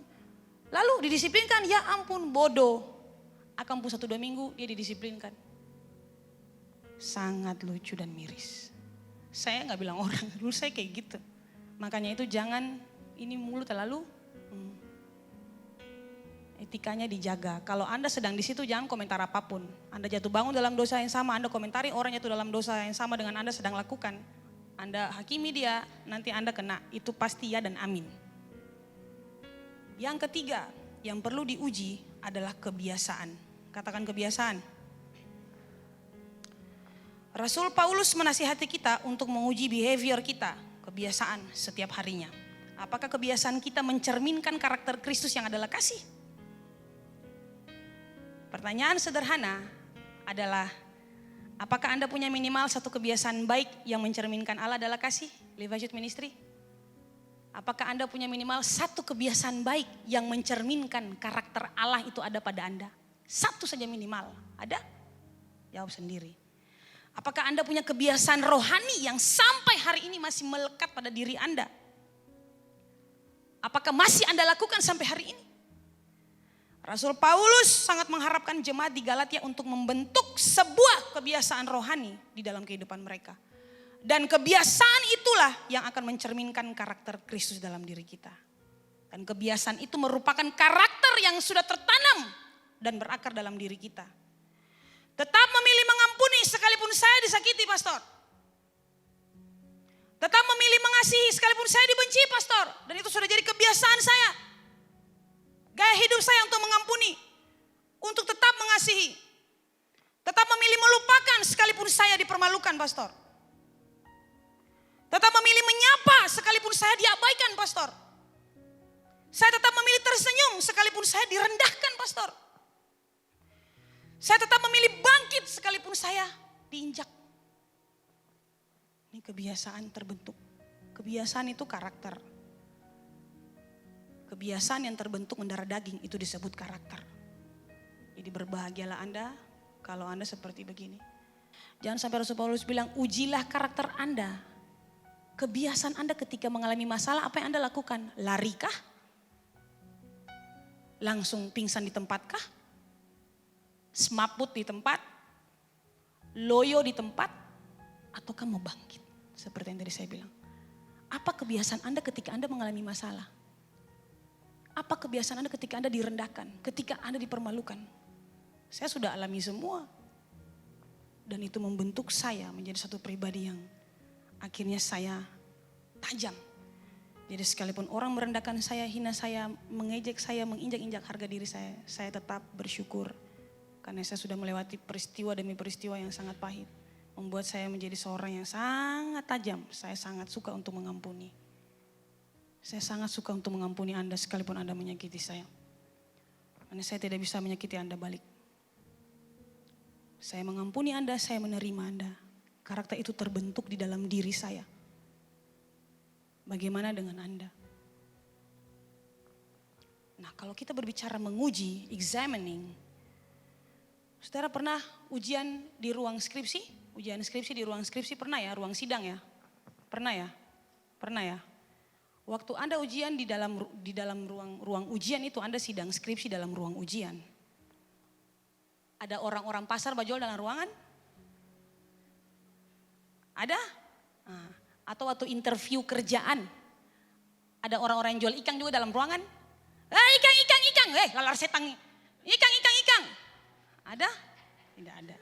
Lalu didisiplinkan, ya ampun bodoh. Akan 1-2 minggu dia didisiplinkan. Sangat lucu dan miris. Saya gak bilang orang, dulu saya kayak gitu. Makanya itu jangan, ini mulut terlalu Etikanya dijaga. Kalau Anda sedang di situ jangan komentar apapun. Anda jatuh bangun dalam dosa yang sama, Anda komentari orang jatuh dalam dosa yang sama dengan Anda sedang lakukan. Anda hakimi dia, nanti Anda kena. Itu pasti ya dan amin. Yang ketiga, yang perlu diuji adalah kebiasaan. Katakan kebiasaan. Rasul Paulus menasihati kita untuk menguji behavior kita, kebiasaan setiap harinya. Apakah kebiasaan kita mencerminkan karakter Kristus yang adalah kasih? Pertanyaan sederhana adalah, apakah Anda punya minimal satu kebiasaan baik yang mencerminkan Allah adalah kasih? Levi Youth Ministry. Apakah Anda punya minimal satu kebiasaan baik yang mencerminkan karakter Allah itu ada pada Anda? Satu saja minimal. Ada? Jawab sendiri. Apakah Anda punya kebiasaan rohani yang sampai hari ini masih melekat pada diri Anda? Apakah masih Anda lakukan sampai hari ini? Rasul Paulus sangat mengharapkan jemaat di Galatia untuk membentuk sebuah kebiasaan rohani di dalam kehidupan mereka. Dan kebiasaan itulah yang akan mencerminkan karakter Kristus dalam diri kita. Dan kebiasaan itu merupakan karakter yang sudah tertanam dan berakar dalam diri kita. Tetap memilih mengampuni sekalipun saya disakiti, pastor. Tetap memilih mengasihi sekalipun saya dibenci, pastor. Dan itu sudah jadi kebiasaan saya. Gaya hidup saya untuk mengampuni, untuk tetap mengasihi. Tetap memilih melupakan sekalipun saya dipermalukan, pastor. Tetap memilih menyapa sekalipun saya diabaikan, pastor. Saya tetap memilih tersenyum sekalipun saya direndahkan, pastor. Saya tetap memilih bangkit sekalipun saya diinjak. Ini kebiasaan terbentuk. Kebiasaan itu karakter. Kebiasaan yang terbentuk mendarah daging itu disebut karakter. Jadi berbahagialah Anda kalau Anda seperti begini. Jangan sampai Rasul Paulus bilang, ujilah karakter Anda. Kebiasaan Anda ketika mengalami masalah, apa yang Anda lakukan? Larikah? Langsung pingsan di tempatkah? Semaput di tempat? Loyo di tempat? Ataukah mau bangkit? Seperti yang tadi saya bilang. Apa kebiasaan Anda ketika Anda mengalami masalah? Apa kebiasaan Anda ketika Anda direndahkan? Ketika Anda dipermalukan? Saya sudah alami semua. Dan itu membentuk saya menjadi satu pribadi yang akhirnya saya tajam. Jadi sekalipun orang merendahkan saya, hina saya, mengejek saya, menginjak-injak harga diri saya tetap bersyukur. Karena saya sudah melewati peristiwa demi peristiwa yang sangat pahit. Membuat saya menjadi seorang yang sangat tajam. Saya sangat suka untuk mengampuni. Saya sangat suka untuk mengampuni Anda sekalipun Anda menyakiti saya. Karena saya tidak bisa menyakiti Anda balik. Saya mengampuni Anda, saya menerima Anda. Karakter itu terbentuk di dalam diri saya. Bagaimana dengan Anda? Nah, kalau kita berbicara menguji, examining. Saudara pernah ujian di ruang skripsi? Ujian skripsi di ruang skripsi pernah ya? Ruang sidang ya? Pernah ya? Pernah ya? Waktu Anda ujian di dalam ruang ujian itu Anda sidang skripsi dalam ruang ujian. Ada orang-orang pasar bajol dalam ruangan? Ada? Nah, atau waktu interview kerjaan. Ada orang-orang yang jual ikan juga dalam ruangan? Ikan. Lalar setang. Ikan. Ada? Tidak ada.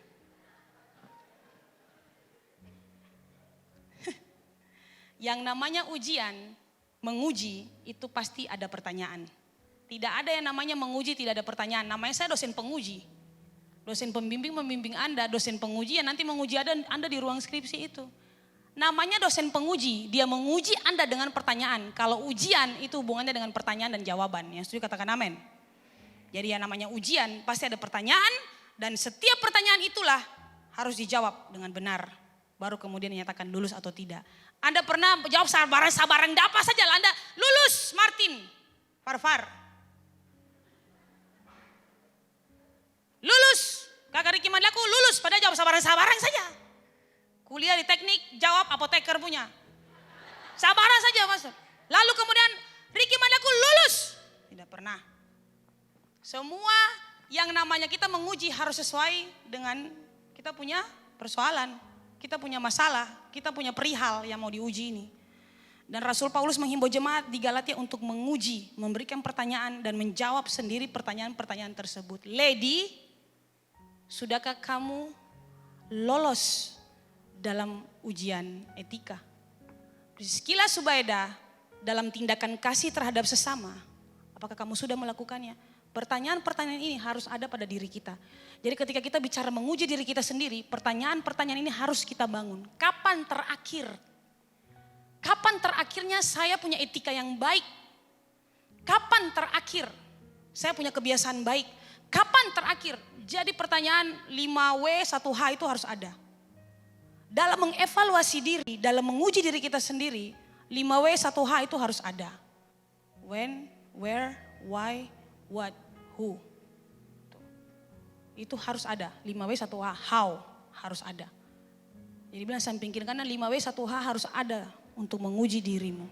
Yang namanya ujian, menguji itu pasti ada pertanyaan. Tidak ada yang namanya menguji tidak ada pertanyaan. Namanya saya dosen penguji. Dosen pembimbing membimbing Anda, dosen penguji yang nanti menguji Anda di ruang skripsi itu. Namanya dosen penguji, dia menguji Anda dengan pertanyaan. Kalau ujian itu hubungannya dengan pertanyaan dan jawaban. Yang setuju katakan amin. Jadi yang namanya ujian pasti ada pertanyaan dan setiap pertanyaan itulah harus dijawab dengan benar. Baru kemudian dinyatakan lulus atau tidak. Anda pernah jawab sabaran apa saja lah Anda lulus Martin Farfar. Lulus Kakak Riki Madlaku lulus pada jawab sabaran saja. Kuliah di teknik jawab apoteker punya. Sabaran saja Pastor. Lalu kemudian Riki Madlaku lulus. Tidak pernah. Semua yang namanya kita menguji harus sesuai dengan kita punya persoalan. Kita punya masalah, kita punya perihal yang mau diuji ini. Dan Rasul Paulus menghimbau jemaat di Galatia untuk menguji, memberikan pertanyaan dan menjawab sendiri pertanyaan-pertanyaan tersebut. Lady, sudahkah kamu lolos dalam ujian etika? Priscilla Subaida, dalam tindakan kasih terhadap sesama, apakah kamu sudah melakukannya? Pertanyaan-pertanyaan ini harus ada pada diri kita. Jadi ketika kita bicara menguji diri kita sendiri, pertanyaan-pertanyaan ini harus kita bangun. Kapan terakhirnya saya punya etika yang baik? Kapan terakhir saya punya kebiasaan baik? Kapan terakhir? Jadi pertanyaan 5W 1H itu harus ada. Dalam mengevaluasi diri, dalam menguji diri kita sendiri, 5W 1H itu harus ada. When, where, why, what, who. Itu harus ada. 5W 1H, how harus ada. Jadi bilang samping kiri kanan 5W 1H harus ada untuk menguji dirimu.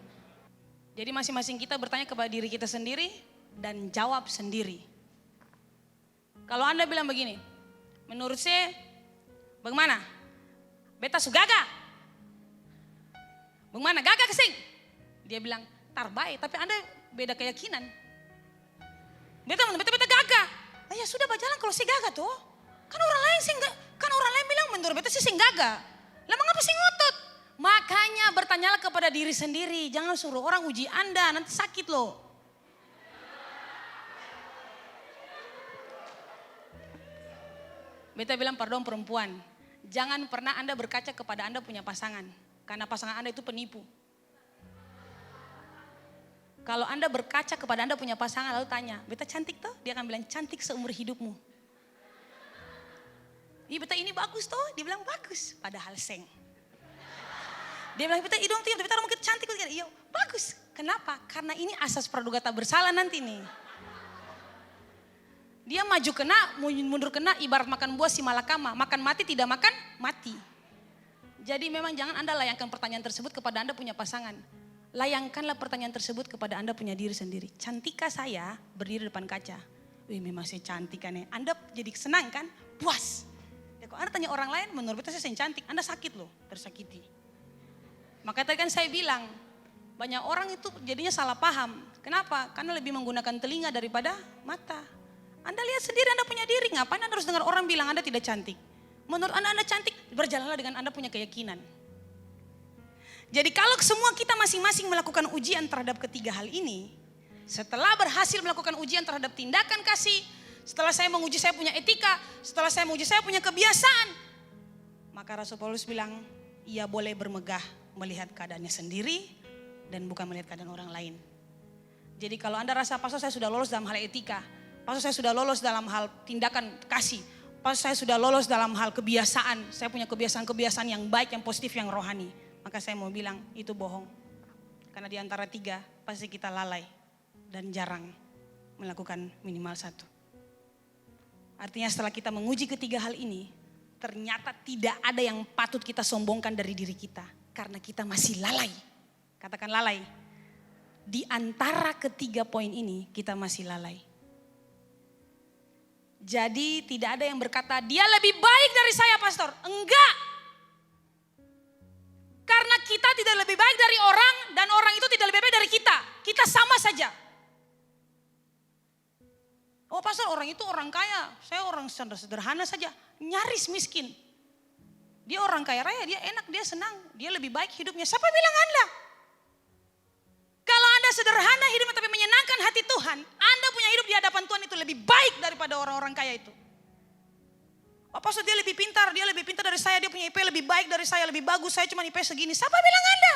Jadi masing-masing kita bertanya kepada diri kita sendiri dan jawab sendiri. Kalau Anda bilang begini, menurut saya bagaimana? Beta su gaga. Bagaimana? Gaga kesing. Dia bilang tarbaik, tapi Anda beda keyakinan. Beta gaga. Ya sudah berjalan kalau si gaga tuh. Kan orang lain bilang menurut beta sih gaga. Lah mengapa sih ngotot? Makanya bertanyalah kepada diri sendiri. Jangan suruh orang uji Anda, nanti sakit loh. Beta bilang pardon perempuan. Jangan pernah Anda berkaca kepada Anda punya pasangan. Karena pasangan Anda itu penipu. Kalau Anda berkaca kepada Anda punya pasangan lalu tanya, beta cantik toh? Dia akan bilang cantik seumur hidupmu. Iya beta ini bagus toh? Dia bilang bagus. Padahal seng. Dia bilang beta hidung tuh, beta mungkin cantik. Iya bagus. Kenapa? Karena ini asas praduga tak bersalah nanti nih. Dia maju kena, mundur kena, ibarat makan buah si malakama. Makan mati, tidak makan mati. Jadi memang jangan Anda layangkan pertanyaan tersebut kepada Anda punya pasangan. Layangkanlah pertanyaan tersebut kepada Anda punya diri sendiri. Cantikkah saya berdiri depan kaca? Wih memang saya cantik kan ya. Anda jadi senang kan? Puas. Ya, kalau Anda tanya orang lain, menurut saya cantik. Anda sakit loh, tersakiti. Makanya tadi kan saya bilang, banyak orang itu jadinya salah paham. Kenapa? Karena lebih menggunakan telinga daripada mata. Anda lihat sendiri Anda punya diri, ngapain Anda harus dengar orang bilang Anda tidak cantik? Menurut Anda cantik, berjalanlah dengan Anda punya keyakinan. Jadi kalau semua kita masing-masing melakukan ujian terhadap ketiga hal ini, setelah berhasil melakukan ujian terhadap tindakan kasih, setelah saya menguji saya punya etika, setelah saya menguji saya punya kebiasaan, maka Rasul Paulus bilang, ia boleh bermegah melihat keadaannya sendiri dan bukan melihat keadaan orang lain. Jadi kalau Anda rasa pastor saya sudah lolos dalam hal etika, pastor saya sudah lolos dalam hal tindakan kasih, pastor saya sudah lolos dalam hal kebiasaan, saya punya kebiasaan-kebiasaan yang baik, yang positif, yang rohani, maka saya mau bilang itu bohong. Karena di antara tiga pasti kita lalai dan jarang melakukan minimal satu. Artinya setelah kita menguji ketiga hal ini, ternyata tidak ada yang patut kita sombongkan dari diri kita. Karena kita masih lalai. Katakan lalai. Di antara ketiga poin ini kita masih lalai. Jadi tidak ada yang berkata dia lebih baik dari saya pastor. Enggak. Karena kita tidak lebih baik dari orang dan orang itu tidak lebih baik dari kita. Kita sama saja. Oh pastor orang itu orang kaya, saya orang sederhana saja, nyaris miskin. Dia orang kaya raya, dia enak, dia senang, dia lebih baik hidupnya. Siapa bilang Anda? Kalau Anda sederhana hidupnya tapi menyenangkan hati Tuhan, Anda punya hidup di hadapan Tuhan itu lebih baik daripada orang-orang kaya itu. Oh pastor dia lebih pintar dari saya, dia punya IP lebih baik dari saya, lebih bagus, saya cuma IP segini. Siapa bilang Anda?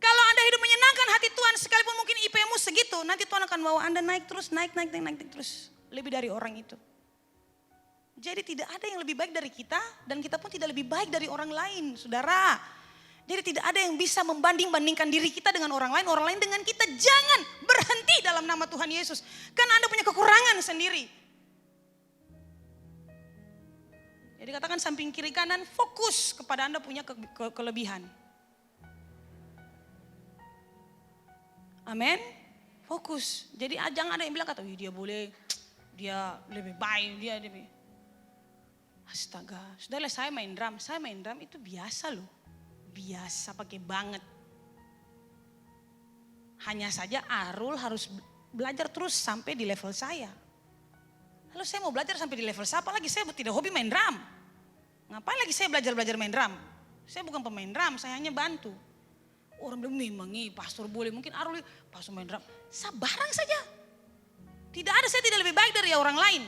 Kalau Anda hidup menyenangkan hati Tuhan, sekalipun mungkin IP-mu segitu, nanti Tuhan akan bawa Anda naik terus, naik terus. Lebih dari orang itu. Jadi tidak ada yang lebih baik dari kita, dan kita pun tidak lebih baik dari orang lain, saudara. Jadi tidak ada yang bisa membanding-bandingkan diri kita dengan orang lain dengan kita. Jangan berhenti dalam nama Tuhan Yesus. Karena Anda punya kekurangan sendiri. Jadi katakan samping kiri kanan, fokus kepada Anda punya kelebihan. Amin. Fokus. Jadi jangan ada yang bilang kata, dia boleh, dia lebih baik, dia lebih. Astaga, saudara saya main drum itu biasa loh. biasa pakai banget. Hanya saja Arul harus belajar terus sampai di level saya. Lalu saya mau belajar sampai di level siapa lagi? Saya tidak hobi main drum. Ngapain lagi saya belajar main drum? Saya bukan pemain drum, saya hanya bantu. Orang bilang memang pastor boleh, mungkin Arul pastor main drum. Sabarang saja. Tidak ada, saya tidak lebih baik dari orang lain.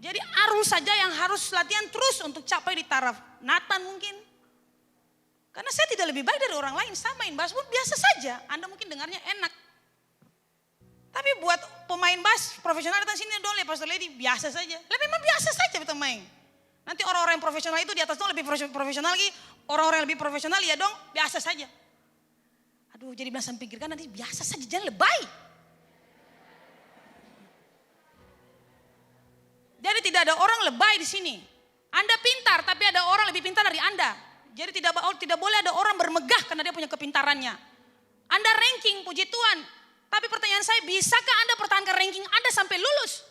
Jadi Arul saja yang harus latihan terus untuk capai di taraf Nathan mungkin. Karena saya tidak lebih baik dari orang lain, saya main bass pun biasa saja. Anda mungkin dengarnya enak. Tapi buat pemain bass profesional datang sini dole Pastor Lady biasa saja. Memang biasa saja kita main. Nanti orang-orang yang profesional itu di atas dong lebih profesional lagi. Orang-orang yang lebih profesional ya dong biasa saja. Aduh jadi biasa pikirkan nanti biasa saja jangan lebay. Jadi tidak ada orang lebay di sini. Anda pintar tapi ada orang lebih pintar dari Anda. Jadi tidak boleh ada orang bermegah karena dia punya kepintarannya. Anda ranking puji Tuhan. Tapi pertanyaan saya, bisakah Anda pertahankan ranking Anda sampai lulus?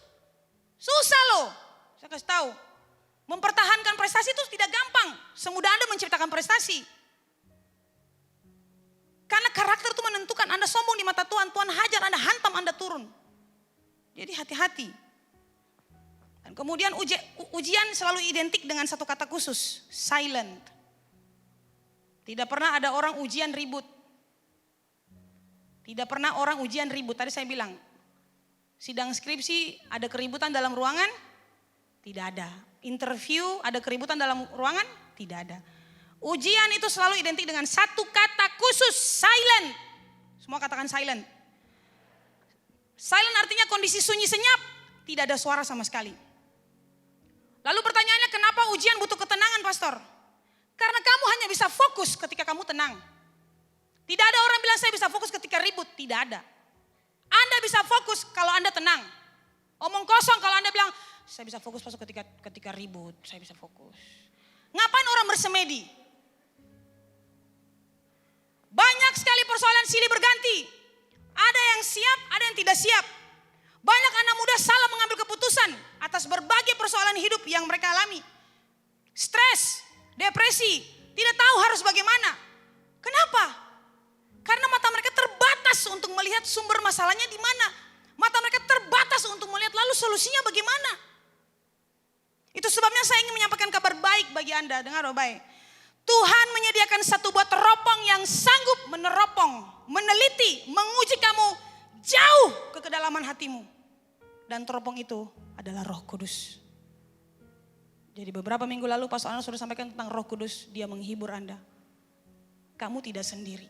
Susah loh, saya kasih tahu. Mempertahankan prestasi itu tidak gampang. Semudah Anda menciptakan prestasi. Karena karakter itu menentukan. Anda sombong di mata Tuhan, Tuhan hajar Anda, hantam Anda turun. Jadi hati-hati. Dan kemudian ujian selalu identik dengan satu kata khusus, silent. Tidak pernah ada orang ujian ribut. Tidak pernah orang ujian ribut. Tadi saya bilang, sidang skripsi ada keributan dalam ruangan? Tidak ada. Interview ada keributan dalam ruangan? Tidak ada. Ujian itu selalu identik dengan satu kata khusus, silent. Semua katakan silent. Silent artinya kondisi sunyi senyap, tidak ada suara sama sekali. Lalu pertanyaannya, kenapa ujian butuh ketenangan, Pastor? Karena kamu hanya bisa fokus ketika kamu tenang. Tidak ada orang bilang saya bisa fokus ketika ribut, tidak ada. Anda bisa fokus kalau Anda tenang. Omong kosong kalau Anda bilang, saya bisa fokus Pastor ketika ribut, saya bisa fokus. Ngapain orang bersemedi? Banyak sekali persoalan silih berganti. Ada yang siap, ada yang tidak siap. Banyak anak muda salah mengambil keputusan atas berbagai persoalan hidup yang mereka alami. Stres, depresi, tidak tahu harus bagaimana. Kenapa? Karena mata mereka terbatas untuk melihat sumber masalahnya di mana. Mata mereka terbatas untuk melihat lalu solusinya bagaimana. Itu sebabnya saya ingin menyampaikan kabar baik bagi Anda. Dengar baik. Tuhan menyediakan satu buah teropong yang sanggup meneropong, meneliti, menguji kamu jauh ke kedalaman hatimu. Dan teropong itu adalah Roh Kudus. Jadi beberapa minggu lalu Pastor Arnold sudah sampaikan tentang Roh Kudus. Dia menghibur Anda. Kamu tidak sendiri.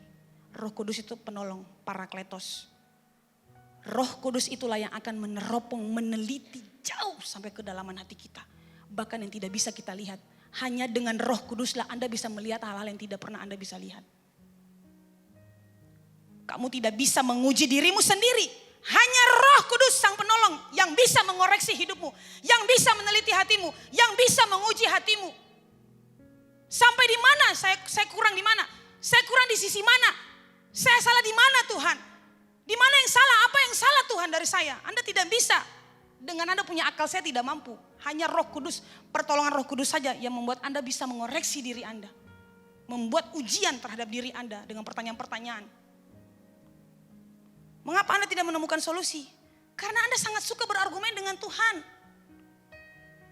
Roh Kudus itu penolong, parakletos. Roh Kudus itulah yang akan meneropong, meneliti jauh sampai ke kedalaman hati kita. Bahkan yang tidak bisa kita lihat. Hanya dengan Roh Kuduslah Anda bisa melihat hal-hal yang tidak pernah Anda bisa lihat. Kamu tidak bisa menguji dirimu sendiri. Hanya Roh Kudus sang penolong yang bisa mengoreksi hidupmu. Yang bisa meneliti hatimu. Yang bisa menguji hatimu. Sampai di mana? Saya kurang di mana? Saya kurang di sisi mana? Saya salah di mana Tuhan? Di mana yang salah? Apa yang salah Tuhan dari saya? Anda tidak bisa. Dengan Anda punya akal saya tidak mampu. Hanya Roh Kudus, pertolongan Roh Kudus saja yang membuat Anda bisa mengoreksi diri Anda. Membuat ujian terhadap diri Anda dengan pertanyaan-pertanyaan. Mengapa Anda tidak menemukan solusi? Karena Anda sangat suka berargumen dengan Tuhan.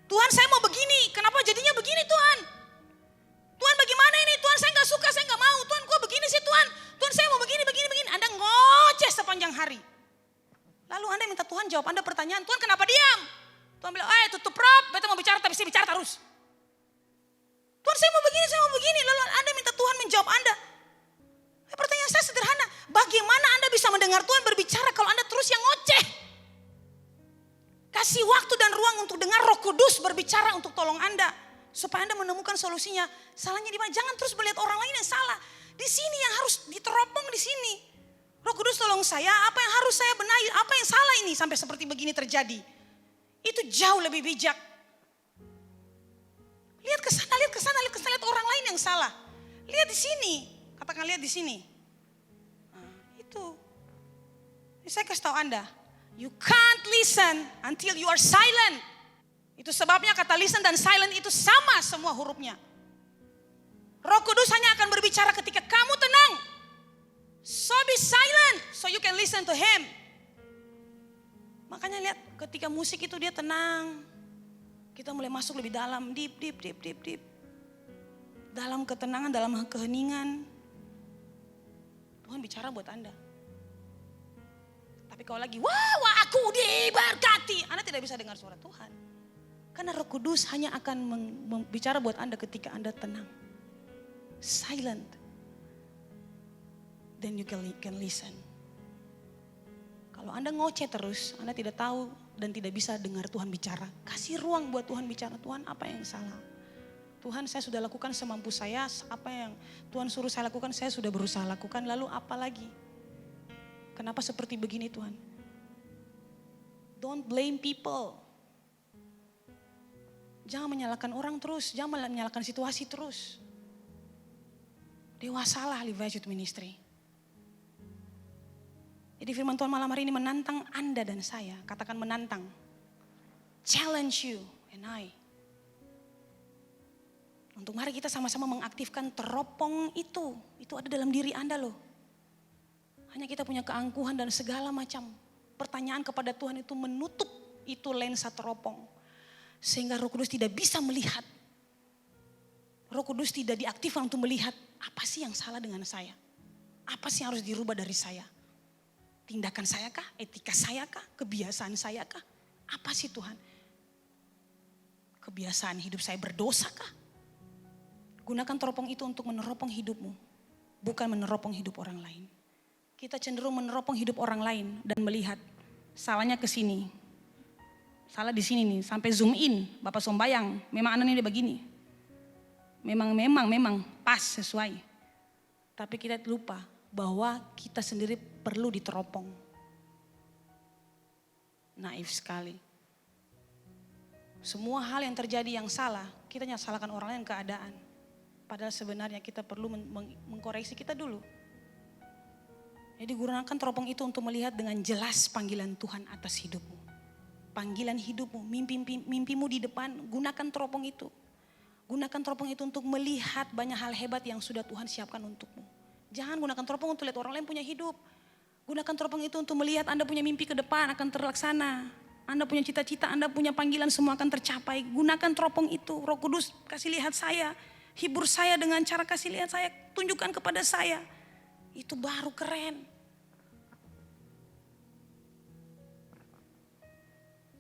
Tuhan saya mau begini, kenapa jadinya begini Tuhan? Tuhan bagaimana ini? Tuhan saya gak suka, saya gak mau. Tuhan kok begini sih Tuhan? Tuhan saya mau begini. Anda ngoceh sepanjang hari. Lalu Anda minta Tuhan jawab Anda pertanyaan. Tuhan kenapa diam? Tuhan bilang, tutup Rob, beta mau bicara tapi saya bicara terus. Tuhan saya mau begini. Lalu Anda minta Tuhan menjawab Anda. Pertanyaan saya sederhana. Bagaimana Anda bisa mendengar Tuhan berbicara kalau Anda terus yang ngoceh? Kasih waktu dan ruang untuk dengar Roh Kudus berbicara untuk tolong Anda. Supaya Anda menemukan solusinya. Salahnya di mana? Jangan terus melihat orang lain yang salah. Di sini yang harus diteropong di sini. Roh Kudus tolong saya, apa yang harus saya benahi? Apa yang salah ini sampai seperti begini terjadi? Itu jauh lebih bijak. Lihat ke sana, lihat orang lain yang salah. Lihat di sini. Katakan lihat di sini. Nah, itu. Saya kasih tahu Anda. You can't listen until you are silent. Itu sebabnya kata listen dan silent itu sama semua hurufnya. Roh Kudus hanya akan berbicara ketika kamu tenang. So be silent so you can listen to him. Makanya lihat ketika musik itu dia tenang. Kita mulai masuk lebih dalam, deep. Dalam ketenangan, dalam keheningan. Tuhan bicara buat Anda. Tapi kalau lagi, wah aku diberkati. Anda tidak bisa dengar suara Tuhan. Karena Roh Kudus hanya akan bicara buat Anda ketika Anda tenang. Silent. Then you can listen. Kalau Anda ngoceh terus, Anda tidak tahu dan tidak bisa dengar Tuhan bicara. Kasih ruang buat Tuhan bicara. Tuhan, apa yang salah? Tuhan, saya sudah lakukan semampu saya. Apa yang Tuhan suruh saya lakukan, saya sudah berusaha lakukan. Lalu apa lagi? Kenapa seperti begini Tuhan? Don't blame people. Jangan menyalahkan orang terus. Jangan menyalahkan situasi terus. Dewasalah Levi's Youth Ministry. Jadi firman Tuhan malam hari ini menantang Anda dan saya. Katakan menantang. Challenge you and I. Untuk mari kita sama-sama mengaktifkan teropong itu. Itu ada dalam diri Anda loh. Hanya kita punya keangkuhan dan segala macam pertanyaan kepada Tuhan itu menutup itu lensa teropong. Sehingga Roh Kudus tidak bisa melihat. Roh Kudus tidak diaktifkan untuk melihat apa sih yang salah dengan saya. Apa sih yang harus dirubah dari saya. Tindakan saya kah? Etika saya kah? Kebiasaan saya kah? Apa sih Tuhan? Kebiasaan hidup saya berdosa kah? Gunakan teropong itu untuk meneropong hidupmu. Bukan meneropong hidup orang lain. Kita cenderung meneropong hidup orang lain dan melihat salahnya ke sini. Salah di sini nih, sampai zoom in. Bapak Sombayang, memang anak ini begini. Memang pas sesuai. Tapi kita lupa bahwa kita sendiri perlu diteropong. Naif sekali. Semua hal yang terjadi yang salah, kita salahkan orang lain keadaan. Padahal sebenarnya kita perlu mengkoreksi kita dulu. Jadi gunakan teropong itu untuk melihat dengan jelas panggilan Tuhan atas hidupmu. Panggilan hidupmu, mimpimu di depan, gunakan teropong itu. Gunakan teropong itu untuk melihat banyak hal hebat yang sudah Tuhan siapkan untukmu. Jangan gunakan teropong untuk lihat orang lain punya hidup. Gunakan teropong itu untuk melihat Anda punya mimpi ke depan akan terlaksana. Anda punya cita-cita, Anda punya panggilan semua akan tercapai. Gunakan teropong itu. Roh Kudus kasih lihat saya. Hibur saya dengan cara kasih lihat saya. Tunjukkan kepada saya. Itu baru keren.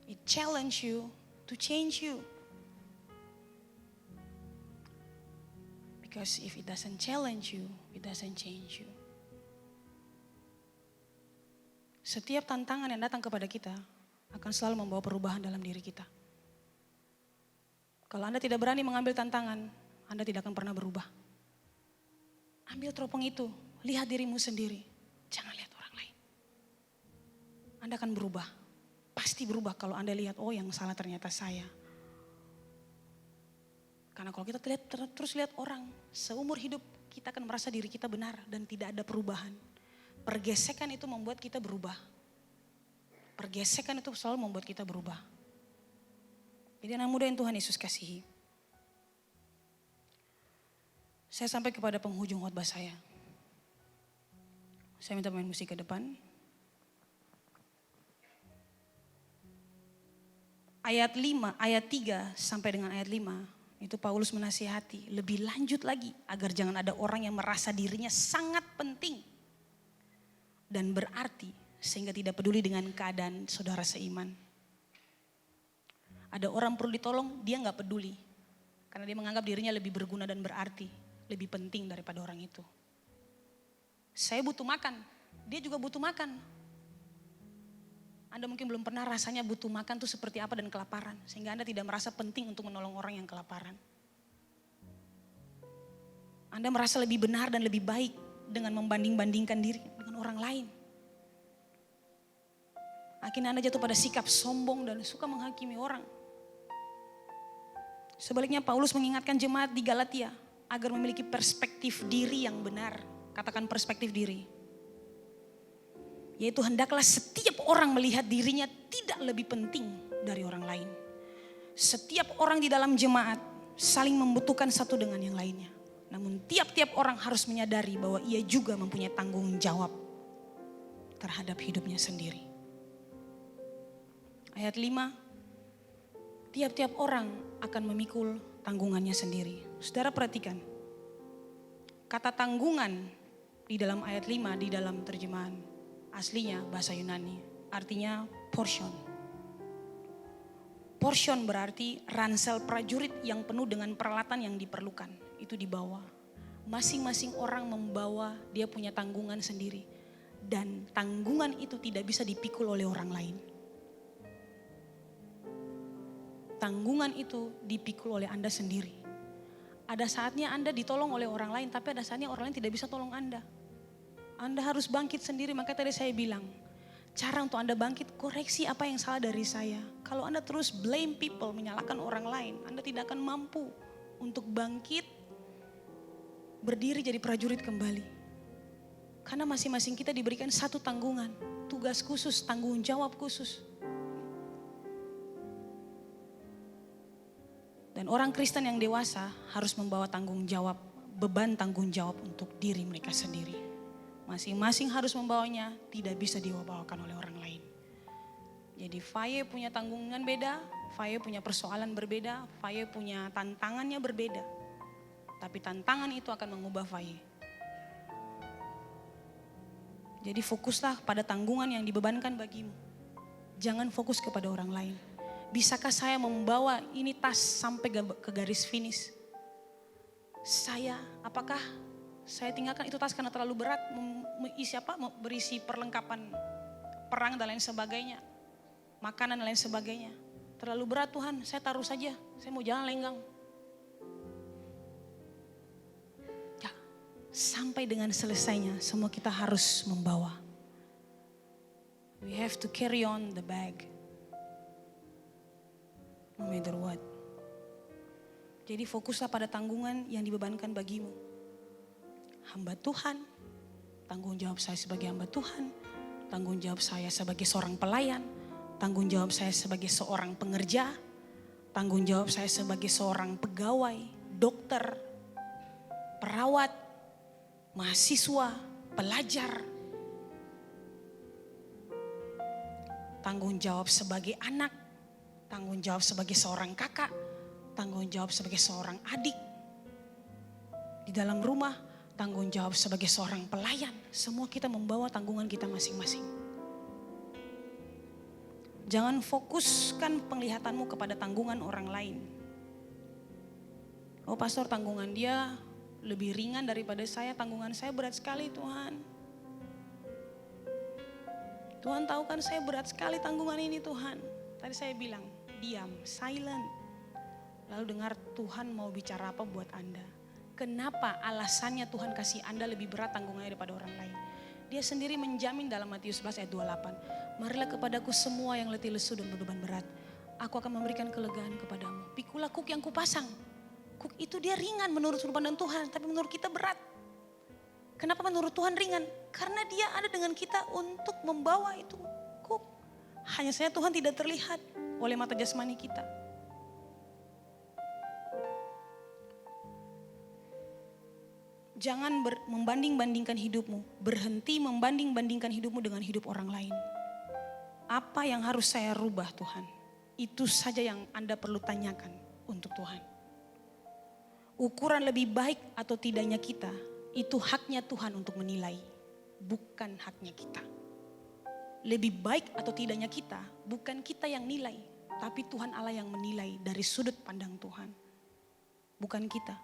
It challenge you to change you. Because if it doesn't challenge you, it doesn't change you. Setiap tantangan yang datang kepada kita akan selalu membawa perubahan dalam diri kita. Kalau Anda tidak berani mengambil tantangan, Anda tidak akan pernah berubah. Ambil teropong itu, lihat dirimu sendiri. Jangan lihat orang lain. Anda akan berubah. Pasti berubah kalau Anda lihat, oh yang salah ternyata saya. Karena kalau kita terus lihat orang, seumur hidup kita akan merasa diri kita benar dan tidak ada perubahan. Pergesekan itu membuat kita berubah. Pergesekan itu selalu membuat kita berubah. Jadi anak muda yang Tuhan Yesus kasihi. Saya sampai kepada penghujung khotbah saya. Saya minta pemain musik ke depan. Ayat 3 sampai dengan ayat 5. Itu Paulus menasihati lebih lanjut lagi agar jangan ada orang yang merasa dirinya sangat penting dan berarti sehingga tidak peduli dengan keadaan saudara seiman. Ada orang perlu ditolong, dia gak peduli karena dia menganggap dirinya lebih berguna dan berarti, lebih penting daripada orang itu. Saya butuh makan, dia juga butuh makan. Anda mungkin belum pernah rasanya butuh makan itu seperti apa dan kelaparan. Sehingga Anda tidak merasa penting untuk menolong orang yang kelaparan. Anda merasa lebih benar dan lebih baik dengan membanding-bandingkan diri dengan orang lain. Akhirnya Anda jatuh pada sikap sombong dan suka menghakimi orang. Sebaliknya Paulus mengingatkan jemaat di Galatia agar memiliki perspektif diri yang benar. Katakan perspektif diri. Yaitu hendaklah setiap orang melihat dirinya tidak lebih penting dari orang lain. Setiap orang di dalam jemaat saling membutuhkan satu dengan yang lainnya. Namun tiap-tiap orang harus menyadari bahwa ia juga mempunyai tanggung jawab terhadap hidupnya sendiri. Ayat 5, tiap-tiap orang akan memikul tanggungannya sendiri. Saudara perhatikan, kata tanggungan di dalam ayat 5 di dalam terjemahan aslinya bahasa Yunani artinya portion. Portion berarti ransel prajurit yang penuh dengan peralatan yang diperlukan. Itu dibawa. Masing-masing orang membawa dia punya tanggungan sendiri. Dan tanggungan itu tidak bisa dipikul oleh orang lain. Tanggungan itu dipikul oleh Anda sendiri. Ada saatnya Anda ditolong oleh orang lain, tapi ada saatnya orang lain tidak bisa tolong Anda. Anda harus bangkit sendiri, makanya tadi saya bilang, cara untuk Anda bangkit, koreksi apa yang salah dari saya. Kalau Anda terus blame people, menyalahkan orang lain, Anda tidak akan mampu untuk bangkit, berdiri jadi prajurit kembali. Karena masing-masing kita diberikan satu tanggungan, tugas khusus, tanggung jawab khusus. Dan orang Kristen yang dewasa harus membawa tanggung jawab, beban tanggung jawab untuk diri mereka sendiri. Masing-masing harus membawanya, tidak bisa dibawakan oleh orang lain. Jadi Faye punya tanggungan beda, Faye punya persoalan berbeda, Faye punya tantangannya berbeda. Tapi tantangan itu akan mengubah Faye. Jadi fokuslah pada tanggungan yang dibebankan bagimu. Jangan fokus kepada orang lain. Bisakah saya membawa ini tas sampai ke garis finish? Apakah saya tinggalkan itu tas karena terlalu berat, berisi perlengkapan perang dan lain sebagainya, makanan dan lain sebagainya. Terlalu berat Tuhan, saya taruh saja, saya mau jalan lenggang. Ya, sampai dengan selesainya semua kita harus membawa. We have to carry on the bag. No matter what. Jadi fokuslah pada tanggungan yang dibebankan bagimu. Hamba Tuhan, tanggung jawab saya sebagai hamba Tuhan, tanggung jawab saya sebagai seorang pelayan, tanggung jawab saya sebagai seorang pengerja, tanggung jawab saya sebagai seorang pegawai, dokter, perawat, mahasiswa, pelajar, tanggung jawab sebagai anak, tanggung jawab sebagai seorang kakak, tanggung jawab sebagai seorang adik. Di dalam rumah, tanggung jawab sebagai seorang pelayan. Semua kita membawa tanggungan kita masing-masing. Jangan fokuskan penglihatanmu kepada tanggungan orang lain. Oh pastor, tanggungan dia lebih ringan daripada saya, tanggungan saya berat sekali Tuhan. Tuhan tahu kan saya berat sekali tanggungan ini Tuhan. Tadi saya bilang, diam, silent. Lalu dengar Tuhan mau bicara apa buat Anda. Kenapa alasannya Tuhan kasih Anda lebih berat tanggungannya daripada orang lain. Dia sendiri menjamin dalam Matius 11 ayat 28. Marilah kepadaku semua yang letih lesu dan berbeban berat. Aku akan memberikan kelegaan kepadamu. Pikulah kuk yang kupasang. Kuk itu dia ringan menurut sudut pandang Tuhan. Tapi menurut kita berat. Kenapa menurut Tuhan ringan? Karena dia ada dengan kita untuk membawa itu kuk. Hanya saja Tuhan tidak terlihat oleh mata jasmani kita. Jangan membanding-bandingkan hidupmu. Berhenti membanding-bandingkan hidupmu dengan hidup orang lain. Apa yang harus saya rubah Tuhan? Itu saja yang Anda perlu tanyakan untuk Tuhan. Ukuran lebih baik atau tidaknya kita, itu haknya Tuhan untuk menilai. Bukan haknya kita. Lebih baik atau tidaknya kita, bukan kita yang nilai. Tapi Tuhan Allah yang menilai dari sudut pandang Tuhan. Bukan kita.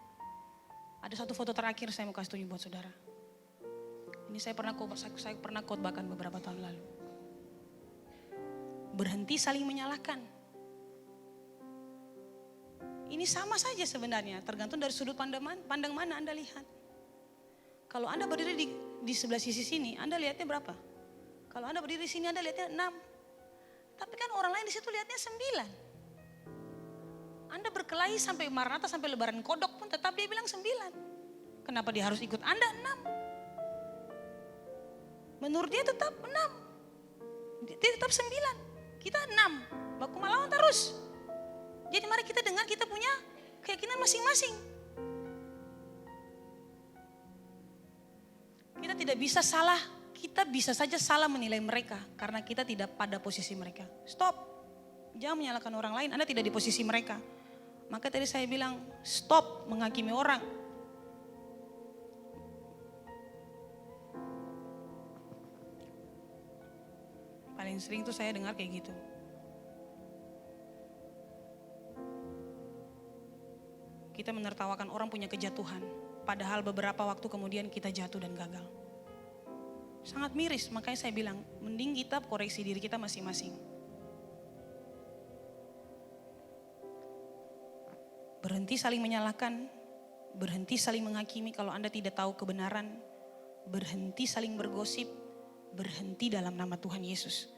Ada satu foto terakhir saya mau kasih tunjuk buat saudara. Ini saya pernah khotbahkan beberapa tahun lalu. Berhenti saling menyalahkan. Ini sama saja sebenarnya, tergantung dari sudut pandang mana Anda lihat. Kalau Anda berdiri di sebelah sisi sini, Anda lihatnya berapa? Kalau Anda berdiri di sini, Anda lihatnya 6. Tapi kan orang lain di situ lihatnya 9. Anda berkelahi sampai Maranatha, sampai lebaran kodok pun tetap dia bilang 9. Kenapa dia harus ikut Anda 6? Menurut dia tetap 6. Dia tetap 9. Kita 6. Baku melawan terus. Jadi mari kita dengar, kita punya keyakinan masing-masing. Anda tidak bisa salah, kita bisa saja salah menilai mereka karena kita tidak pada posisi mereka. Stop, jangan menyalahkan orang lain, Anda tidak di posisi mereka. Maka tadi saya bilang, stop menghakimi orang. Paling sering tuh saya dengar kayak gitu. Kita menertawakan orang punya kejatuhan, padahal beberapa waktu kemudian kita jatuh dan gagal. Sangat miris, makanya saya bilang, mending kita koreksi diri kita masing-masing. Berhenti saling menyalahkan, berhenti saling menghakimi kalau Anda tidak tahu kebenaran, berhenti saling bergosip, berhenti dalam nama Tuhan Yesus.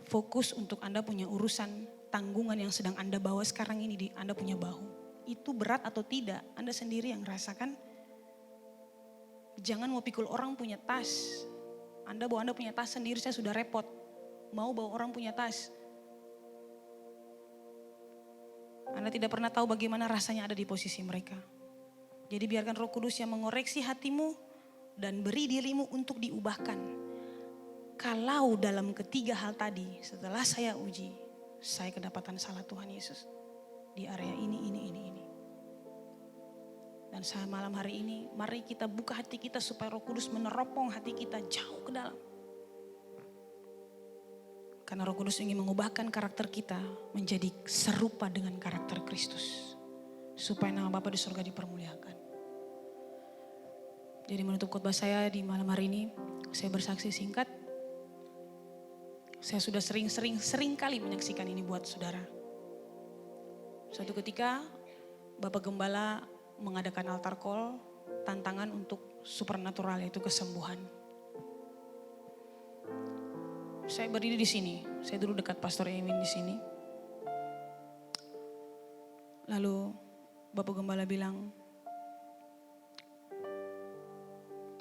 Fokus untuk Anda punya urusan, tanggungan yang sedang Anda bawa sekarang ini di Anda punya bahu. Itu berat atau tidak, Anda sendiri yang rasakan. Jangan mau pikul orang punya tas. Anda bawa Anda punya tas sendiri, saya sudah repot. Mau bawa orang punya tas. Anda tidak pernah tahu bagaimana rasanya ada di posisi mereka. Jadi biarkan Roh Kudus yang mengoreksi hatimu dan beri dirimu untuk diubahkan. Kalau dalam ketiga hal tadi, setelah saya uji, saya kedapatan salah Tuhan Yesus. Di area ini. Dan saya malam hari ini, mari kita buka hati kita supaya Roh Kudus meneropong hati kita jauh ke dalam. Karena Roh Kudus ingin mengubahkan karakter kita menjadi serupa dengan karakter Kristus. Supaya nama Bapa di surga dipermuliakan. Jadi menutup khotbah saya di malam hari ini, saya bersaksi singkat. Saya sudah sering kali menyaksikan ini buat saudara. Suatu ketika Bapak Gembala mengadakan altar call, tantangan untuk supernatural yaitu kesembuhan. Saya berdiri di sini, saya dulu dekat Pastor Emin di sini. Lalu Bapak Gembala bilang,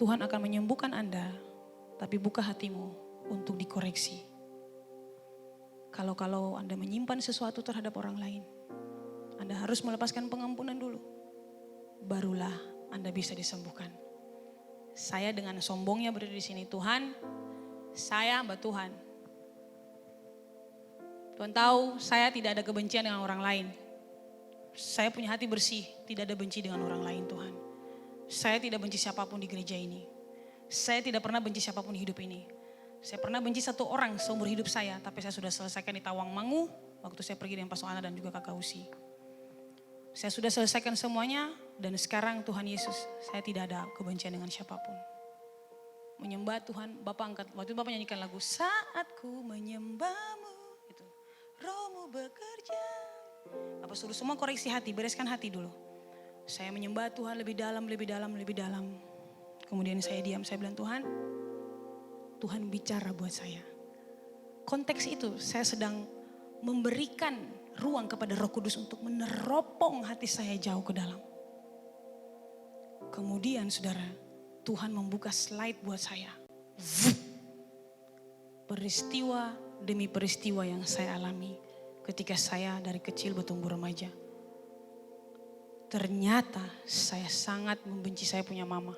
Tuhan akan menyembuhkan Anda, tapi buka hatimu untuk dikoreksi. Kalau Anda menyimpan sesuatu terhadap orang lain, Anda harus melepaskan pengampunan dulu. Barulah Anda bisa disembuhkan. Saya dengan sombongnya berdiri di sini, Tuhan, saya hamba Tuhan. Tuhan tahu saya tidak ada kebencian dengan orang lain. Saya punya hati bersih, tidak ada benci dengan orang lain Tuhan. Saya tidak benci siapapun di gereja ini. Saya tidak pernah benci siapapun di hidup ini. Saya pernah benci satu orang seumur hidup saya, tapi saya sudah selesaikan di Tawangmangu waktu saya pergi dengan Pastor Ana dan juga Kakak Usi. Saya sudah selesaikan semuanya dan sekarang Tuhan Yesus, saya tidak ada kebencian dengan siapapun. Menyembah Tuhan, Bapak angkat, waktu itu Bapak nyanyikan lagu, saat ku menyembahmu, itu, Rohmu bekerja. Bapak suruh semua koreksi hati, bereskan hati dulu. Saya menyembah Tuhan lebih dalam. Kemudian saya diam, saya bilang Tuhan bicara buat saya. Konteks itu saya sedang memberikan ruang kepada Roh Kudus untuk meneropong hati saya jauh ke dalam. Kemudian saudara, Tuhan membuka slide buat saya. Peristiwa demi peristiwa yang saya alami ketika saya dari kecil bertumbuh remaja. Ternyata saya sangat membenci saya punya mama.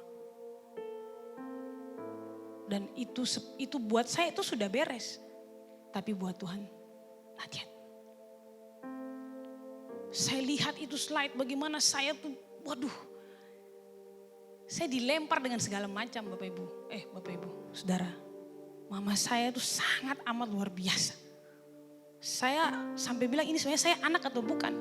Dan itu buat saya itu sudah beres. Tapi buat Tuhan, not yet. Saya lihat itu slide bagaimana saya tuh, waduh. Saya dilempar dengan segala macam Bapak Ibu, saudara. Mama saya tuh sangat amat luar biasa. Saya sampai bilang ini sebenarnya saya anak atau bukan.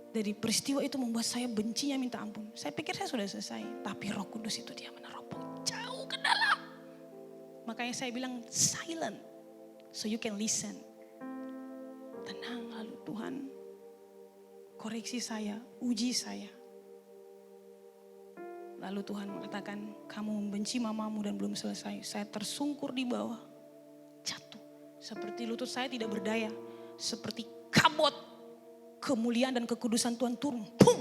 Dari peristiwa itu membuat saya bencinya minta ampun. Saya pikir saya sudah selesai. Tapi Roh Kudus itu dia meneropong jauh ke dalam. Makanya saya bilang silent. So you can listen. Tenang lalu Tuhan. Koreksi saya, uji saya. Lalu Tuhan mengatakan, kamu membenci mamamu dan belum selesai. Saya tersungkur di bawah, jatuh. Seperti lutut saya tidak berdaya. Seperti kabut, kemuliaan dan kekudusan Tuhan turun. Pum,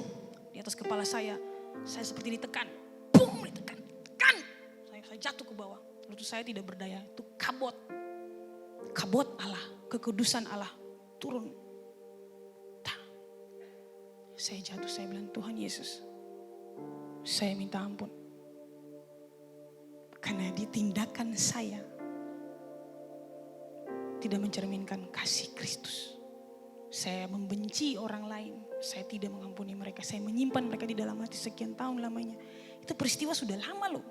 di atas kepala saya seperti ditekan. Pum, ditekan, tekan. Saya jatuh ke bawah. Lutut saya tidak berdaya, itu kabut. Kabut Allah, kekudusan Allah turun. Saya jatuh, saya bilang Tuhan Yesus, saya minta ampun. Karena di tindakan saya tidak mencerminkan kasih Kristus. Saya membenci orang lain, saya tidak mengampuni mereka, saya menyimpan mereka di dalam hati sekian tahun lamanya. Itu peristiwa sudah lama loh.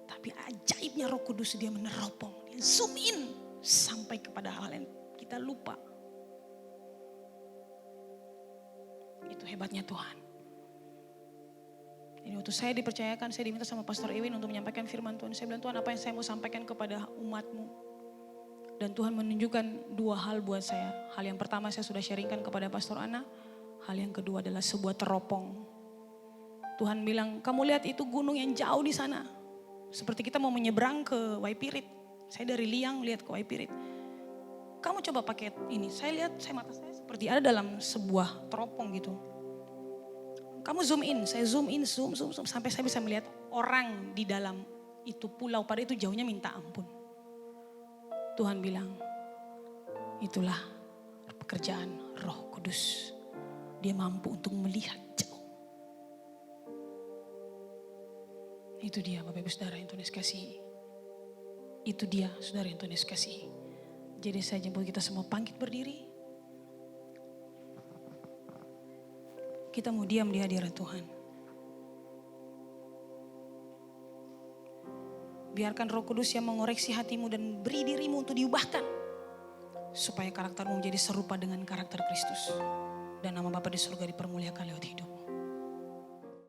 Tapi ajaibnya Roh Kudus, dia meneropong, dia zoom in sampai kepada hal yang kita lupa. Itu hebatnya Tuhan. Ini waktu saya dipercayakan, saya diminta sama Pastor Ewin untuk menyampaikan firman Tuhan. Saya bilang, Tuhan, apa yang saya mau sampaikan kepada umat-Mu? Dan Tuhan menunjukkan dua hal buat saya. Hal yang pertama saya sudah sharingkan kepada Pastor Ana. Hal yang kedua adalah sebuah teropong. Tuhan bilang, kamu lihat itu gunung yang jauh di sana. Seperti kita mau menyeberang ke Waipirit. Saya dari Liang lihat ke Waipirit. Kamu coba pakai ini. Saya lihat, mata saya seperti ada dalam sebuah teropong gitu. Kamu zoom in, saya zoom in, zoom. Sampai saya bisa melihat orang di dalam itu pulau. Pada itu jauhnya minta ampun. Tuhan bilang, itulah pekerjaan Roh Kudus. Dia mampu untuk melihat jauh. Itu dia Bapak Ibu Saudara yang Tuhan kasih. Itu dia Saudara yang Tuhan kasih. Jadi saya jemput kita semua bangkit berdiri. Kita mau diam di hadirat Tuhan. Biarkan Roh Kudus yang mengoreksi hatimu dan beri dirimu untuk diubahkan. Supaya karaktermu menjadi serupa dengan karakter Kristus. Dan nama Bapa di surga dipermuliakan lewat hidup.